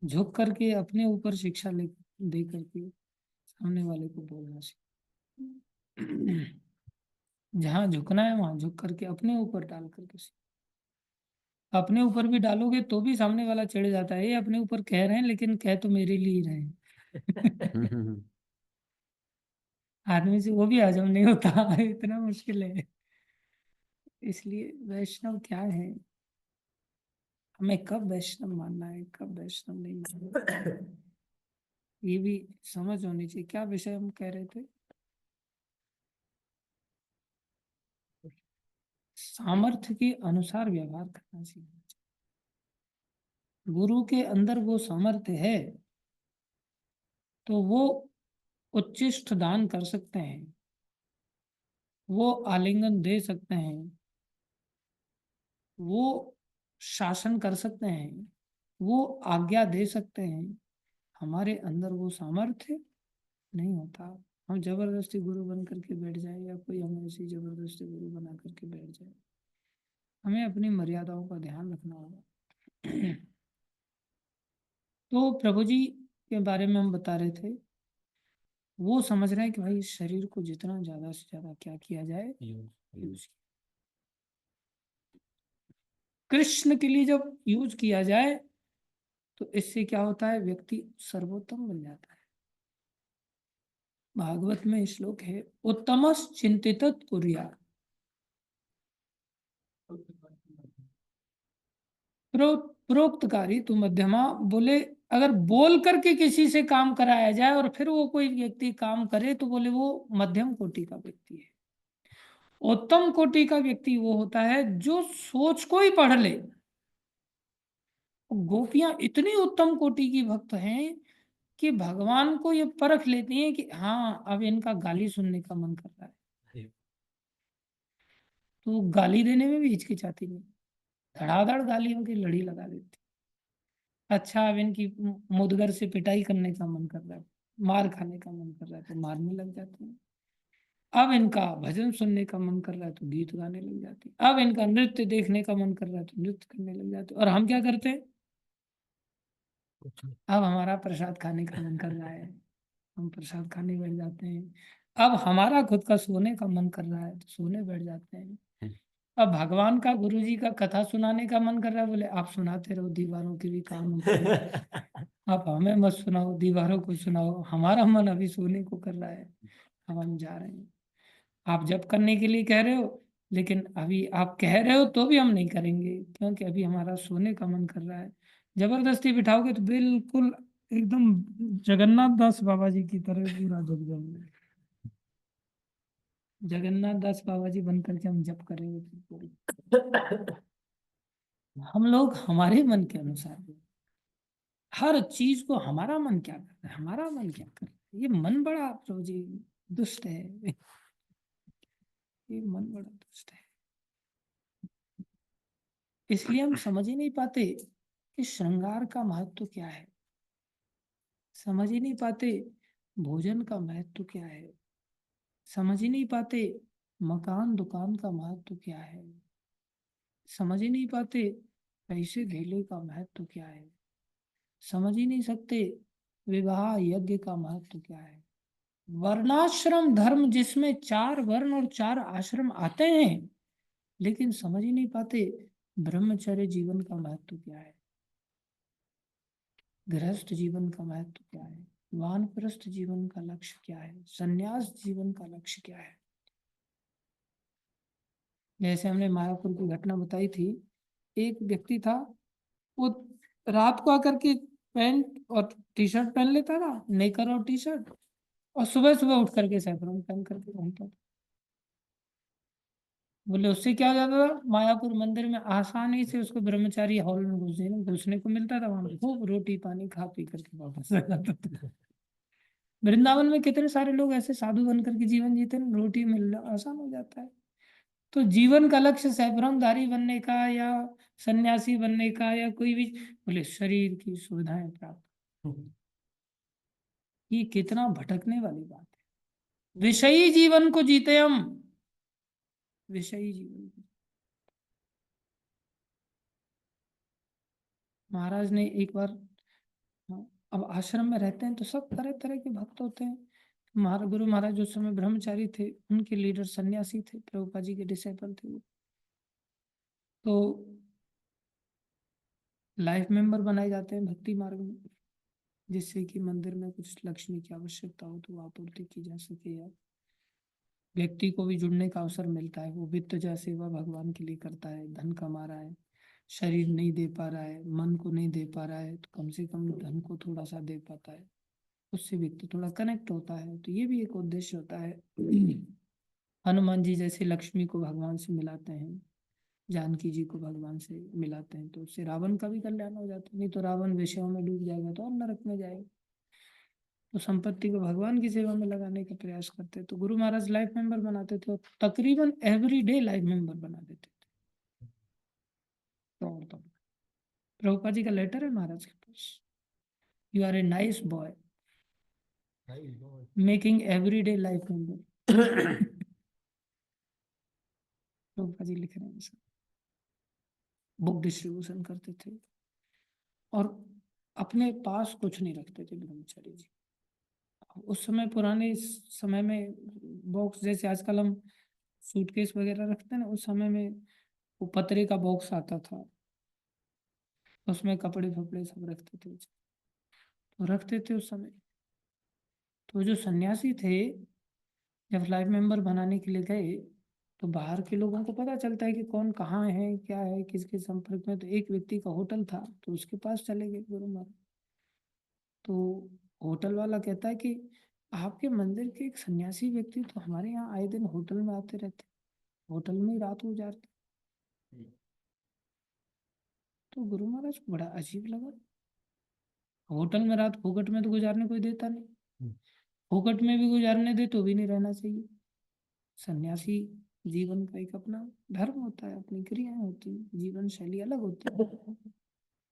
झुक करके अपने ऊपर शिक्षा दे करके सामने वाले को बोलना सीखो। जहां झुकना है वहां झुक करके अपने ऊपर डाल करके सीखो। अपने ऊपर भी डालोगे तो भी सामने वाला चिढ़ जाता है, ये अपने ऊपर कह रहे हैं लेकिन कह तो मेरे लिए ही रहे हैं। आदमी से वो भी हजम नहीं होता। इतना मुश्किल है। इसलिए वैष्णव क्या है, हमें कब वैष्णव मानना है, कब वैष्णव नहीं मानना है, ये भी समझ होनी चाहिए। क्या विषय हम कह रहे थे? सामर्थ्य के अनुसार व्यवहार करना सीखना चाहिए। गुरु के अंदर वो सामर्थ्य है तो वो उच्चिष्ट दान कर सकते हैं, वो आलिंगन दे सकते हैं, वो शासन कर सकते हैं, वो आज्ञा दे सकते हैं, हमारे अंदर वो सामर्थ्य नहीं होता। हम जबरदस्ती गुरु बन करके बैठ जाए या कोई हमें ऐसी जबरदस्ती गुरु बना करके बैठ जाए। हमें अपनी मर्यादाओं का ध्यान रखना होगा। तो प्रभु जी के बारे में हम बता रहे थे, वो समझ रहे हैं कि भाई शरीर को जितना ज्यादा से ज्यादा क्या किया जाए, यूज। कृष्ण के लिए जब यूज किया जाए तो इससे क्या होता है, व्यक्ति सर्वोत्तम बन जाता है। भागवत में श्लोक है, उत्तमस चिंतित कुर्या। प्रोक्तकारी तु मध्यमा, बोले अगर बोल करके किसी से काम कराया जाए और फिर वो कोई व्यक्ति काम करे तो बोले वो मध्यम कोटि का व्यक्ति है। उत्तम कोटि का व्यक्ति वो होता है जो सोच को ही पढ़ ले। गोपियां इतनी उत्तम कोटि की भक्त हैं कि भगवान को ये परख लेती हैं कि हाँ अब इनका गाली सुनने का मन कर रहा है, तो गाली देने में भी हिचकिचाती नहीं, धड़ाधड़ गालियों की लड़ी लगा देती। अच्छा अब इनकी मुदगर से पिटाई करने का मन कर रहा है, मार खाने का मन कर रहा है तो मारने लग जाते हैं। अब इनका भजन सुनने का मन कर रहा है तो गीत गाने लग जाते हैं। अब इनका नृत्य देखने का मन कर रहा है तो नृत्य करने लग जाते हैं। और हम क्या करते हैं, अब हमारा प्रसाद खाने का मन कर रहा है, हम प्रसाद खाने बैठ जाते हैं। अब हमारा खुद का सोने का मन कर रहा है तो सोने बैठ जाते हैं। अब भगवान का, गुरु जी का कथा सुनाने का मन कर रहा है, बोले आप सुनाते रहो, दीवारों के भी काम होते हैं, आप हमें मत सुनाओ, दीवारों को सुनाओ, हमारा मन अभी सोने को कर रहा है, अब हम जा रहे हैं। आप जब करने के लिए कह रहे हो, लेकिन अभी आप कह रहे हो तो भी हम नहीं करेंगे क्योंकि अभी हमारा सोने का मन कर रहा है। जबरदस्ती बिठाओगे तो बिल्कुल एकदम जगन्नाथ दास बाबा जी की तरह पूरा झुक जाएंगे। जगन्नाथ दास बाबा जी बन करके हम जप करेंगे। हम लोग हमारे मन के अनुसार, हर चीज को हमारा मन क्या कर रहा है, हमारा मन क्या कर रहा है। ये मन बड़ा प्रभु जी दुष्ट है, ये मन बड़ा दुष्ट है। इसलिए हम समझ ही नहीं पाते कि श्रृंगार का महत्व क्या है, समझ ही नहीं पाते भोजन का महत्व क्या है, समझ ही नहीं पाते मकान दुकान का महत्व क्या है, समझ ही नहीं पाते पैसे धेले का महत्व क्या है, समझ ही नहीं सकते विवाह यज्ञ का महत्व क्या है। वर्णाश्रम धर्म जिसमें 4 वर्ण और 4 आश्रम आते हैं, लेकिन समझ ही नहीं पाते ब्रह्मचर्य जीवन का महत्व क्या है, गृहस्थ जीवन का महत्व क्या है, वानप्रस्थ जीवन का लक्ष्य क्या है, संन्यास जीवन का लक्ष्य क्या है। जैसे हमने मायापुर की घटना बताई थी, एक व्यक्ति था, वो रात को आकर के पैंट और टी शर्ट पहन लेता था, नेकर और टी शर्ट, और सुबह सुबह उठ करके सैफरन पहन करके घूमता था। बोले उससे क्या हो जाता था, मायापुर मंदिर में आसानी से उसको ब्रह्मचारी हॉल में घुसने को मिलता था, वहां पे खूब रोटी पानी खा पी करके वापस आ जाता था। वृंदावन में कितने सारे लोग ऐसे साधु बन करके जीवन जीते हैं, रोटी मिलना आसान हो जाता है। तो जीवन का लक्ष्य सैफरनधारी बनने का या सन्यासी बनने का या कोई भी, बोले शरीर की सुविधाएं प्राप्त, ये कितना भटकने वाली बात है। विषयी जीवन को जीते हम, विषयी जीवन को। महाराज ने एक बार, अब आश्रम में रहते हैं तो सब तरह तरह के भक्त होते हैं। गुरु महाराज जो समय ब्रह्मचारी थे, उनके लीडर सन्यासी थे, प्रभुपाद जी के डिसाइपल थे वो। तो लाइफ मेंबर बनाए जाते हैं भक्ति मार्ग में, जिससे कि मंदिर में कुछ लक्ष्मी की आवश्यकता हो तो आपूर्ति की जा सके, या व्यक्ति को भी जुड़ने का अवसर मिलता है। वो वित्त जा सेवा भगवान के लिए करता है, धन कमा रहा है, शरीर नहीं दे पा रहा है, मन को नहीं दे पा रहा है, तो कम से कम धन को थोड़ा सा दे पाता है, उससे व्यक्ति थोड़ा कनेक्ट होता है। तो ये भी एक उद्देश्य होता है। हनुमान जी जैसे लक्ष्मी को भगवान से मिलाते हैं, जानकी जी को भगवान से मिलाते हैं, तो उससे रावण का भी कल्याण हो जाता है। नहीं तो रावण विषयों में डूब जाएगा तो और नरक में जाएगा। तो संपत्ति को भगवान की सेवा में लगाने का प्रयास करते। तो गुरु महाराज लाइफ मेंबर बनाते थे और तकरीबन एवरी डे लाइफ मेंबर बना देते थे। तो प्रभुपाद जी का लेटर है महाराज के पास, you are a nice boy making every day life member. Prabhupada ji लिख रहे हैं सर, बुक डिस्ट्रीब्यूशन करते थे और अपने पास कुछ नहीं रखते थे ब्रह्मचारी जी। उस समय, पुराने समय में बॉक्स जैसे आजकल हम सूटकेस वगैरह रखते हैं ना, उस समय में वो पतरे का बॉक्स आता था, उसमें कपड़े फपड़े सब रखते थे, तो रखते थे उस समय। तो जो सन्यासी थे जब लाइफ मेंबर बनाने के लिए गए तो बाहर के लोगों को पता चलता है कि कौन कहाँ है, क्या है, किसके संपर्क में। तो एक व्यक्ति का होटल था तो उसके पास चले गए गुरु महाराज। तो होटल वाला कहता है कि आपके मंदिर के एक सन्यासी व्यक्ति तो हमारे यहाँ आए दिन होटल में आते रहते, होटल में ही रात गुजारते। तो गुरु महाराज को बड़ा अजीब लगा, होटल में रात फोकट में तो गुजारने कोई देता नहीं, फोकट में भी गुजारने दे तो भी नहीं रहना चाहिए। सन्यासी जीवन का एक अपना धर्म होता है, अपनी क्रियाएं होती हैं, जीवन शैली अलग होती है।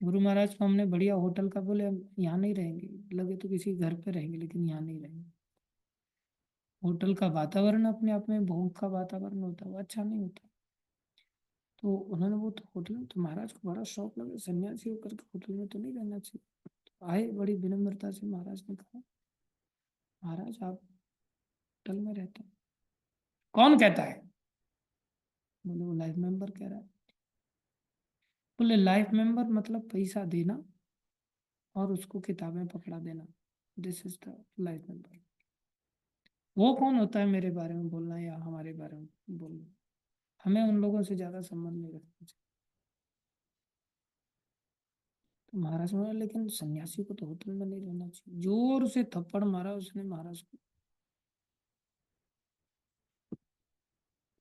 गुरु महाराज को हमने बढ़िया होटल का बोले हम यहाँ नहीं रहेंगे, लगे तो किसी घर पे रहेंगे लेकिन यहाँ नहीं रहेंगे। होटल का वातावरण अपने आप में भोग का वातावरण होता है, वो अच्छा नहीं होता। तो उन्होंने वो तो होटल, तो महाराज को बड़ा शौक लगा, सन्यासी होकर के होटल में तो नहीं रहना चाहिए। तो आए बड़ी विनम्रता से महाराज ने कहा, महाराज आप होटल में रहते हैं? कौन कहता है? बोले वो लाइफ मेंबर कह रहा है। बोले लाइफ मेंबर मतलब पैसा देना और उसको किताबें पकड़ा देना, this is the life member. वो कौन होता है मेरे बारे में बोलना या हमारे बारे में बोलना? हमें उन लोगों से ज्यादा संबंध नहीं रखना चाहिए। तो महाराज ने बोला लेकिन सन्यासी को तो होटल में नहीं रहना चाहिए। जोर से थप्पड़ मारा उसने महाराज को।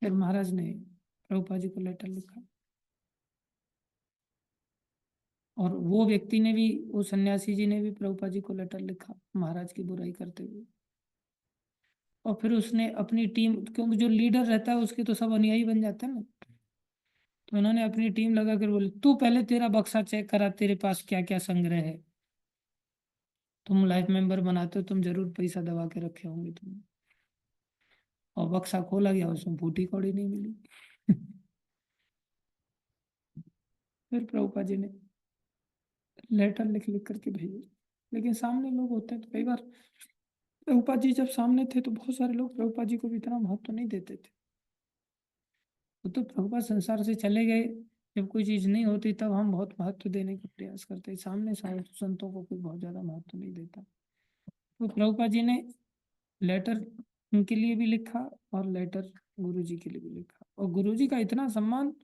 फिर महाराज ने प्रभुपाद जी को लेटर लिखा और वो व्यक्ति ने भी, वो सन्यासी जी ने भी प्रभुपाद जी को लेटर लिखा महाराज की बुराई करते हुए। और फिर उसने अपनी टीम, क्योंकि जो लीडर रहता है उसके तो सब अनुयायी बन जाते हैं ना, तो उन्होंने अपनी टीम लगा कर बोले तू पहले तेरा बक्सा चेक करा, तेरे पास क्या क्या संग्रह है। तुम लाइफ मेंबर बनाते हो, तुम जरूर पैसा दबा के रखे होंगे तुम। और बक्सा खोला गया, उसमें फूटी कौड़ी नहीं मिली। फिर प्रभुपाद जी ने लेटर लिख लिख करके भेजे, लेकिन सामने लोग होते हैं तो कई बार, प्रभुपाद जी जब सामने थे तो बहुत सारे लोग प्रभुपाद जी को भी इतना महत्व नहीं देते थे। तो प्रभुपाद संसार से चले गए, जब कोई चीज नहीं होती तब हम बहुत महत्व देने का प्रयास करते, सामने साधु संतों को कोई बहुत ज्यादा महत्व नहीं देता। तो प्रभुपाद जी ने लेटर उनके लिए भी लिखा और लेटर गुरु जी के लिए भी लिखा। और गुरु जी का इतना सम्मान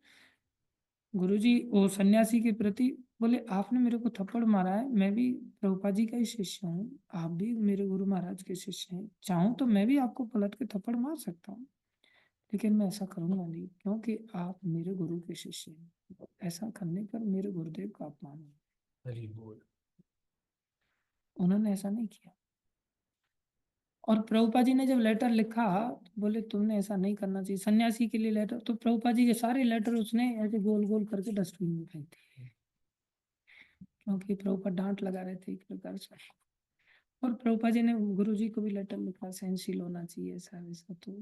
गुरु जी वो सन्यासी के प्रति, बोले आपने मेरे को थप्पड़ मारा है, मैं भी प्रभुपाद जी का ही शिष्य हूँ, आप भी मेरे गुरु महाराज के शिष्य हैं, चाहूँ तो मैं भी आपको पलट के थप्पड़ मार सकता हूँ, लेकिन मैं ऐसा करूंगा नहीं क्योंकि आप मेरे गुरु के शिष्य हैं। ऐसा करने पर मेरे गुरुदेव का अपमान है। हरि बोल। उन्होंने ऐसा नहीं किया। और प्रभुपाद जी ने जब लेटर लिखा तो बोले तुमने ऐसा नहीं करना चाहिए, सन्यासी के लिए लेटर। तो प्रभुपाद जी के सारे लेटर उसने ऐसे गोल गोल करके डस्टबिन में फेंक दिए, क्योंकि प्रभुपाद डांट लगा रहे थे एक प्रकार से। और प्रभुपाद जी ने गुरु जी को भी लेटर लिखा, सहनशील होना चाहिए ऐसा वैसा। तो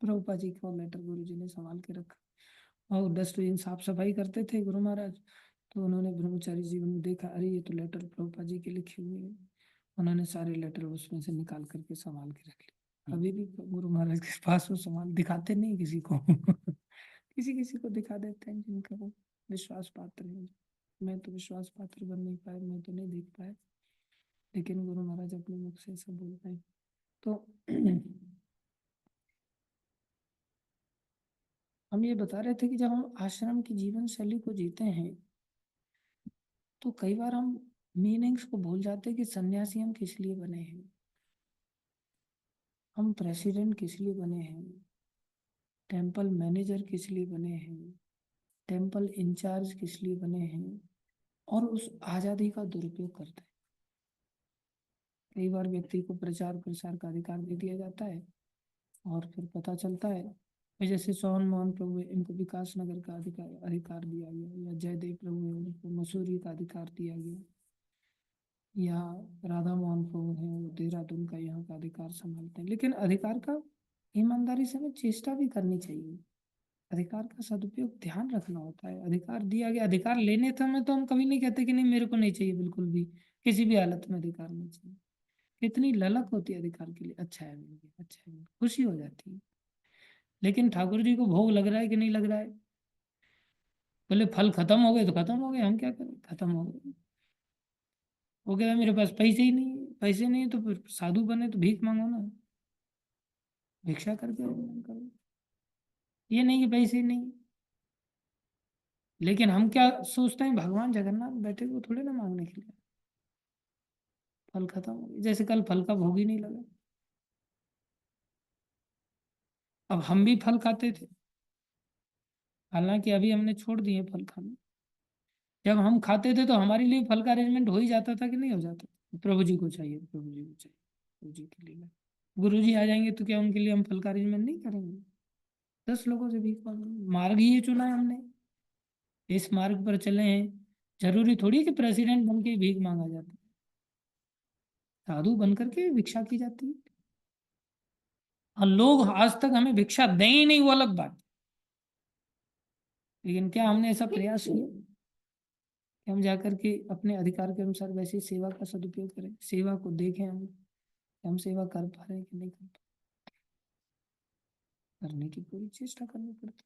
प्रभुपाद जी का लेटर गुरु जी ने संभाल के रखा। और डस्टबिन साफ सफाई करते थे गुरु महाराज, तो उन्होंने ब्रह्मचारी जीवन में देखा, अरे ये तो लेटर प्रभुपाद जी के लिखे हुए हैं। उन्होंने सारे लेटर उसमें से निकाल करके संभाल के रख लिए। अभी भी गुरु महाराज के पास वो संभाल, दिखाते नहीं किसी को। किसी किसी को दिखा देते हैं जिनका वो विश्वास पात्र है। मैं तो विश्वास पात्र बन नहीं पाया, मैं तो नहीं देख पाया, लेकिन गुरु महाराज अपने मुख से सब बोलते हैं। तो हम ये बता रहे थे कि जब हम आश्रम की जीवन शैली को जीते हैं तो कई बार हम मीनिंग्स को भूल जाते हैं कि सन्यासी हम किस लिए बने हैं, हम प्रेसिडेंट किस लिए बने हैं, टेम्पल मैनेजर किस लिए बने हैं, टेम्पल इंचार्ज किस लिए बने हैं, और उस आज़ादी का दुरुपयोग करते हैं। कई बार व्यक्ति को प्रचार प्रसार का अधिकार दे दिया जाता है और फिर पता चलता है, जैसे सोहन मोहन प्रभु है, इनको विकास नगर का अधिकार दिया गया, या जयदेव प्रभु है, उनको मसूरी का अधिकार दिया गया, या राधा मोहन प्रभु है, वो देहरादून का यहाँ का अधिकार संभालते हैं। लेकिन अधिकार का ईमानदारी से हमें चेष्टा भी करनी चाहिए। अधिकार का सदुपयोग ध्यान रखना होता है। अधिकार दिया गया, अधिकार लेने समय तो हम कभी नहीं कहते कि नहीं मेरे को नहीं चाहिए, बिल्कुल भी किसी भी हालत में अधिकार नहीं चाहिए। कितनी ललक होती है अधिकार के लिए, अच्छा है मिल गया, अच्छा है मिल गया, खुशी हो जाती है। लेकिन ठाकुर जी को भोग लग रहा है कि नहीं लग रहा है? बोले फल खत्म हो गए तो खत्म हो गए, हम क्या करें, खत्म हो गए। वो कहता मेरे पास पैसे ही नहीं है, पैसे नहीं है तो फिर साधु बने तो भीख मांगो ना, भिक्षा करके करो। ये नहीं कि पैसे नहीं। लेकिन हम क्या सोचते हैं, भगवान जगन्नाथ बैठे वो थोड़े ना मांगने के लिए। फल खत्म हो गया, जैसे कल फल का भोग ही नहीं लगा। अब हम भी फल खाते थे, हालांकि अभी हमने छोड़ दिए फल खाना। जब हम खाते थे तो हमारे लिए फल का अरेंजमेंट हो ही जाता था कि नहीं हो जाता था? प्रभु जी को चाहिए, प्रभु जी को चाहिए, प्रभु जी के लिए। गुरु जी आ जाएंगे तो क्या उनके लिए हम फल का अरेंजमेंट नहीं करेंगे? 10 लोगों से भीख मांगेंगे। मार्ग ही ये चुना है हमने, इस मार्ग पर चले हैं। जरूरी थोड़ी कि प्रेसिडेंट बन के भीख मांगा जाता है, साधु बन करके भिक्षा की जाती है। और लोग आज तक हमें भिक्षा दें ही नहीं, वो अलग बात। लेकिन क्या हमने ऐसा प्रयास किया कि हम जाकर के अपने अधिकार के अनुसार वैसी सेवा का सदुपयोग करें, सेवा को देखें हम सेवा कर पा रहे हैं कि नहीं कर पा रहे? करने की पूरी चेष्टा करनी पड़ती।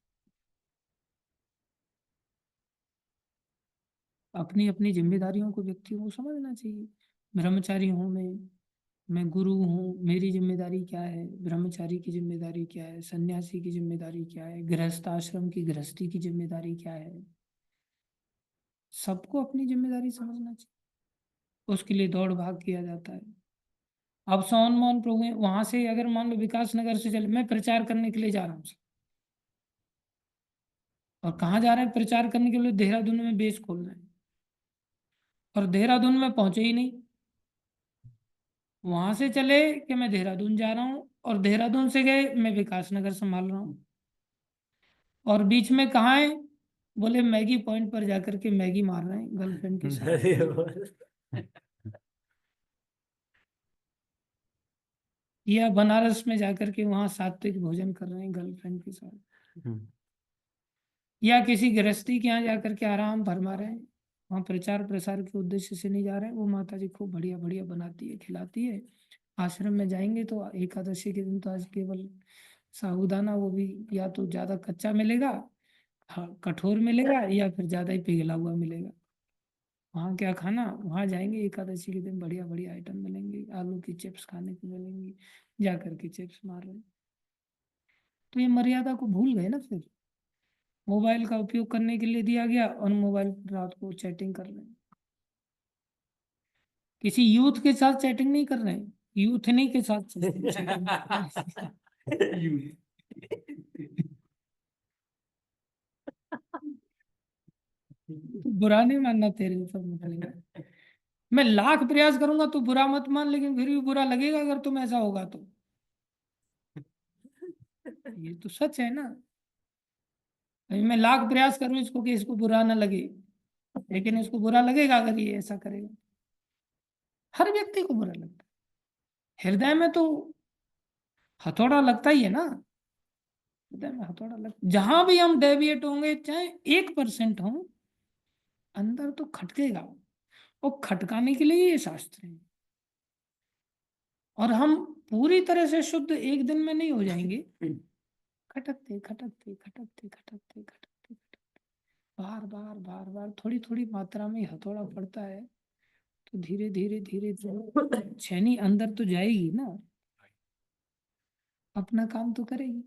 अपनी अपनी जिम्मेदारियों को व्यक्तियों को समझना चाहिए। ब्रह्मचारी हूँ मैं गुरु हूँ, मेरी जिम्मेदारी क्या है, ब्रह्मचारी की जिम्मेदारी क्या है, सन्यासी की जिम्मेदारी क्या है, गृहस्थ आश्रम की गृहस्थी की जिम्मेदारी क्या है। सबको अपनी जिम्मेदारी समझना चाहिए, उसके लिए दौड़ भाग किया जाता है। अब सोहन मोहन प्रभु हैं, वहां से अगर मान लो विकास नगर से चले, मैं प्रचार करने के लिए जा रहा हूँ, और कहाँ जा रहे हैं प्रचार करने के लिए? देहरादून में बेस खोल रहे हैं, और देहरादून में पहुंचे ही नहीं। वहां से चले कि मैं देहरादून जा रहा हूँ, और देहरादून से गए मैं विकास नगर संभाल रहा हूँ, और बीच में कहाँ है? बोले मैगी पॉइंट पर जाकर के मैगी मार रहे हैं गर्लफ्रेंड के साथ। अरे बोल। या बनारस में जाकर के वहां सात्विक भोजन कर रहे हैं गर्लफ्रेंड के साथ। या किसी गृहस्थी के यहाँ जाकर के आराम फरमा रहे हैं, वहाँ प्रचार प्रसार के उद्देश्य से नहीं जा रहे हैं। वो माता जी खूब बढ़िया बढ़िया बनाती है, खिलाती है। आश्रम में जाएंगे तो एकादशी के दिन तो आज केवल साबूदाना, वो भी या तो ज्यादा कच्चा मिलेगा, हाँ, कठोर मिलेगा, या फिर ज्यादा ही पिघला हुआ मिलेगा। वहाँ क्या खाना, वहाँ जाएंगे एकादशी के दिन बढ़िया बढ़िया आइटम मिलेंगे, आलू की चिप्स खाने को मिलेंगी, जा करके चिप्स मार रहे हैं। तो ये मर्यादा को भूल गए ना। फिर मोबाइल का उपयोग करने के लिए दिया गया, और मोबाइल पर रात को चैटिंग कर रहे हैं। किसी यूथ के साथ चैटिंग नहीं कर रहे हैं, यूथ नहीं के साथ चैटिंग कर रहे हैं। तो बुरा नहीं मानना, तेरे ऊपर मतलब मैं लाख प्रयास करूंगा तो बुरा मत मान, लेकिन फिर भी बुरा लगेगा अगर तुम ऐसा होगा तो। ये तो सच है ना। अभी मैं लाख प्रयास करूं इसको कि इसको बुरा ना लगे, लेकिन इसको बुरा लगेगा अगर ये ऐसा करेगा। हर व्यक्ति को बुरा लगता है, हृदय में तो हथौड़ा लगता ही है ना। हृदय में हथौड़ा लग, जहां भी हम डेविएट होंगे, चाहे 1% हो, अंदर तो खटकेगा। और खटकाने के लिए ये शास्त्र है। और हम पूरी तरह से शुद्ध एक दिन में नहीं हो जाएंगे, खटकते खटकते खटकते खटकते खटकते खटकते, बार बार बार बार थोड़ी थोड़ी मात्रा में हथौड़ा पड़ता है, तो धीरे धीरे धीरे धीरे छेनी अंदर तो जाएगी ना, अपना काम तो करेगी।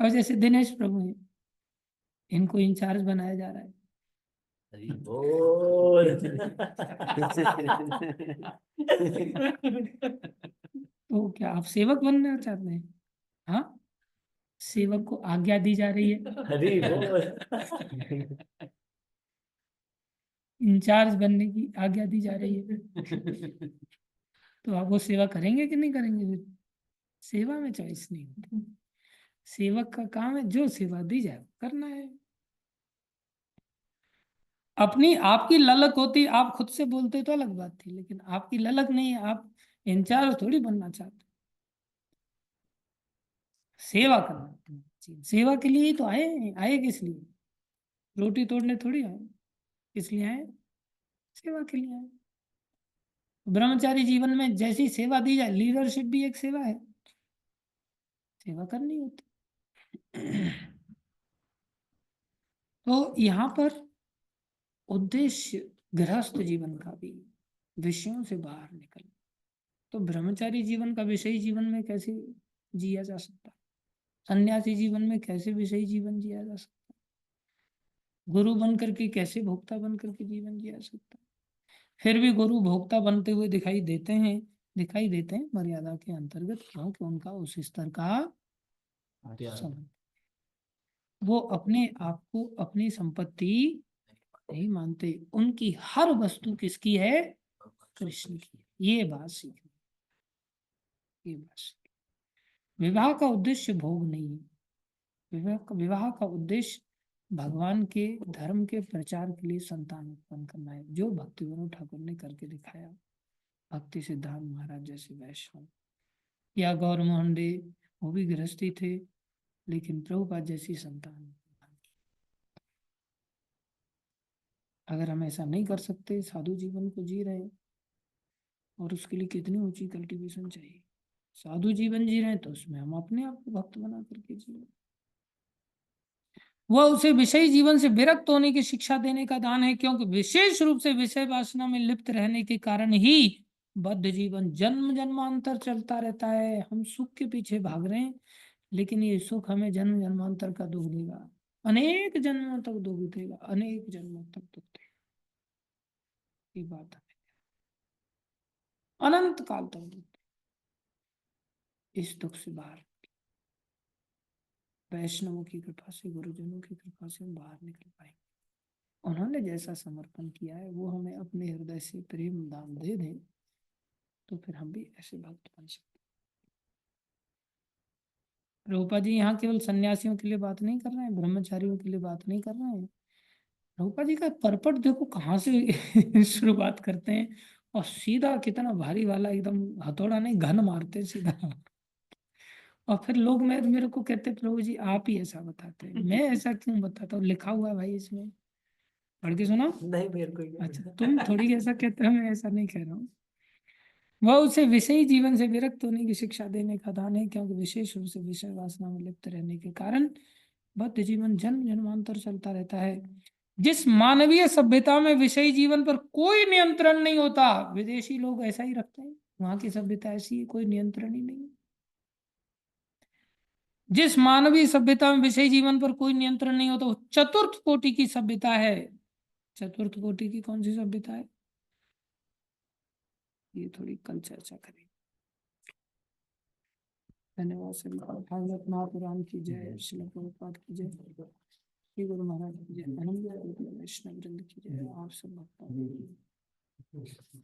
और जैसे दिनेश प्रभु हैं, इनको इंचार्ज बनाया जा रहा है। हरी बोल। तो क्या आप सेवक बनना चाहते हैं? हाँ, सेवक को आज्ञा दी जा रही है, हरी बोल। इंचार्ज बनने की आज्ञा दी जा रही है। तो आप वो सेवा करेंगे कि नहीं करेंगे? फिर सेवा में चॉइस नहीं होती। सेवक का काम है जो सेवा दी जाए करना है। अपनी आपकी ललक होती, आप खुद से बोलते तो अलग बात थी, लेकिन आपकी ललक नहीं है, आप इंचार्ज थोड़ी बनना चाहते। सेवा करना, सेवा के लिए ही तो आए। आए किस लिए? रोटी तोड़ने थोड़ी आए। किस लिए आए? सेवा के लिए आए। ब्रह्मचारी जीवन में जैसी सेवा दी जाए, लीडरशिप भी एक सेवा है, सेवा करनी होती। तो यहाँ पर उद्देश्य गृहस्थ जीवन का भी विषयों से बाहर निकलना। तो ब्रह्मचारी जीवन का विषयी जीवन में कैसे जिया जा सकता है? सन्यासी जीवन में कैसे विषयी जीवन जिया जा सकता है? गुरु बन करके कैसे भोक्ता बन करके जीवन जिया जा सकता है? फिर भी गुरु भोक्ता बनते हुए दिखाई देते हैं मर्यादा के अंतर्गत, क्योंकि उनका उस स्तर का संबंध। वो अपने आप को अपनी संपत्ति नहीं मानते, उनकी हर वस्तु किसकी है? कृष्ण की। ये बात सीखनी, ये बात सीखनी। विवाह का उद्देश्य भोग नहीं है। विवाह का उद्देश्य भगवान के धर्म के प्रचार के लिए संतान उत्पन्न करना है, जो भक्ति विनोद ठाकुर ने करके दिखाया। भक्ति सिद्धांत महाराज जैसे वैष्णव, या गौर मोहन डे, वो भी गृहस्थी थे, लेकिन प्रभुपाद जैसी संतान। अगर हम ऐसा नहीं कर सकते, साधु जीवन को जी रहे हैं, और उसके लिए कितनी ऊंची कल्टीवेशन चाहिए। साधु जीवन जी रहे हैं तो उसमें हम अपने आप को भक्त बना करके जी। वह उसे विषयी जीवन से विरक्त होने की शिक्षा देने का दान है, क्योंकि विशेष रूप से विषय वासना में लिप्त रहने के कारण ही बद्ध जीवन जन्म जन्मांतर चलता रहता है। हम सुख के पीछे भाग रहे हैं, लेकिन ये सुख हमें जन्म जन्मांतर का दुख देगा, अनेक जन्मों तक दुख देगा, अनेक जन्मों तक दुख देगा। ये बात है, अनंत काल तक दुख। इस दुख से बाहर, वैष्णवों की कृपा से, गुरुजनों की कृपा से हम बाहर निकल पाएंगे। उन्होंने जैसा समर्पण किया है, वो हमें अपने हृदय से प्रेम दान दे दें, तो फिर हम भी ऐसे भक्त बन सकते। प्रभुपाद जी यहाँ केवल सन्यासियों के लिए बात नहीं कर रहे हैं, ब्रह्मचारियों के लिए बात नहीं कर रहे हैं। प्रभुपाद जी का परपट देखो कहाँ से शुरुआत करते हैं, और सीधा कितना भारी वाला, एकदम हथौड़ा नहीं घन मारते सीधा। और फिर लोग मेरे को कहते, प्रभु जी आप ही ऐसा बताते हैं। मैं ऐसा क्यों बताता हूँ? लिखा हुआ है भाई इसमें, पढ़ के सुना। नहीं मेरे को क्या अच्छा, तुम थोड़ी ऐसा कहते हो, मैं ऐसा नहीं कह रहा हूँ। वह उसे विषयी जीवन से विरक्त होने की शिक्षा देने का दान है, क्योंकि विशेष रूप से विषय वासना में लिप्त रहने के कारण बद्ध जीवन जन्म जन्मांतर चलता रहता है। जिस मानवीय सभ्यता में विषयी जीवन पर कोई नियंत्रण नहीं होता, विदेशी लोग ऐसा ही रखते हैं, वहां की सभ्यता ऐसी है, कोई नियंत्रण ही नहीं। जिस मानवीय सभ्यता में विषयी जीवन पर कोई नियंत्रण नहीं होता, वो चतुर्थ कोटि की सभ्यता है। चतुर्थ कोटि की कौन सी सभ्यता है? ये थोड़ी कल चर्चा करेंगे। धन्यवाद सभी को। भागवत महापुराण की जय, श्रील प्रभुपाद की जय, श्री गुरु महाराज की जय, अनंत वैष्णव वृंद की जय, आप सब भक्तों की जय।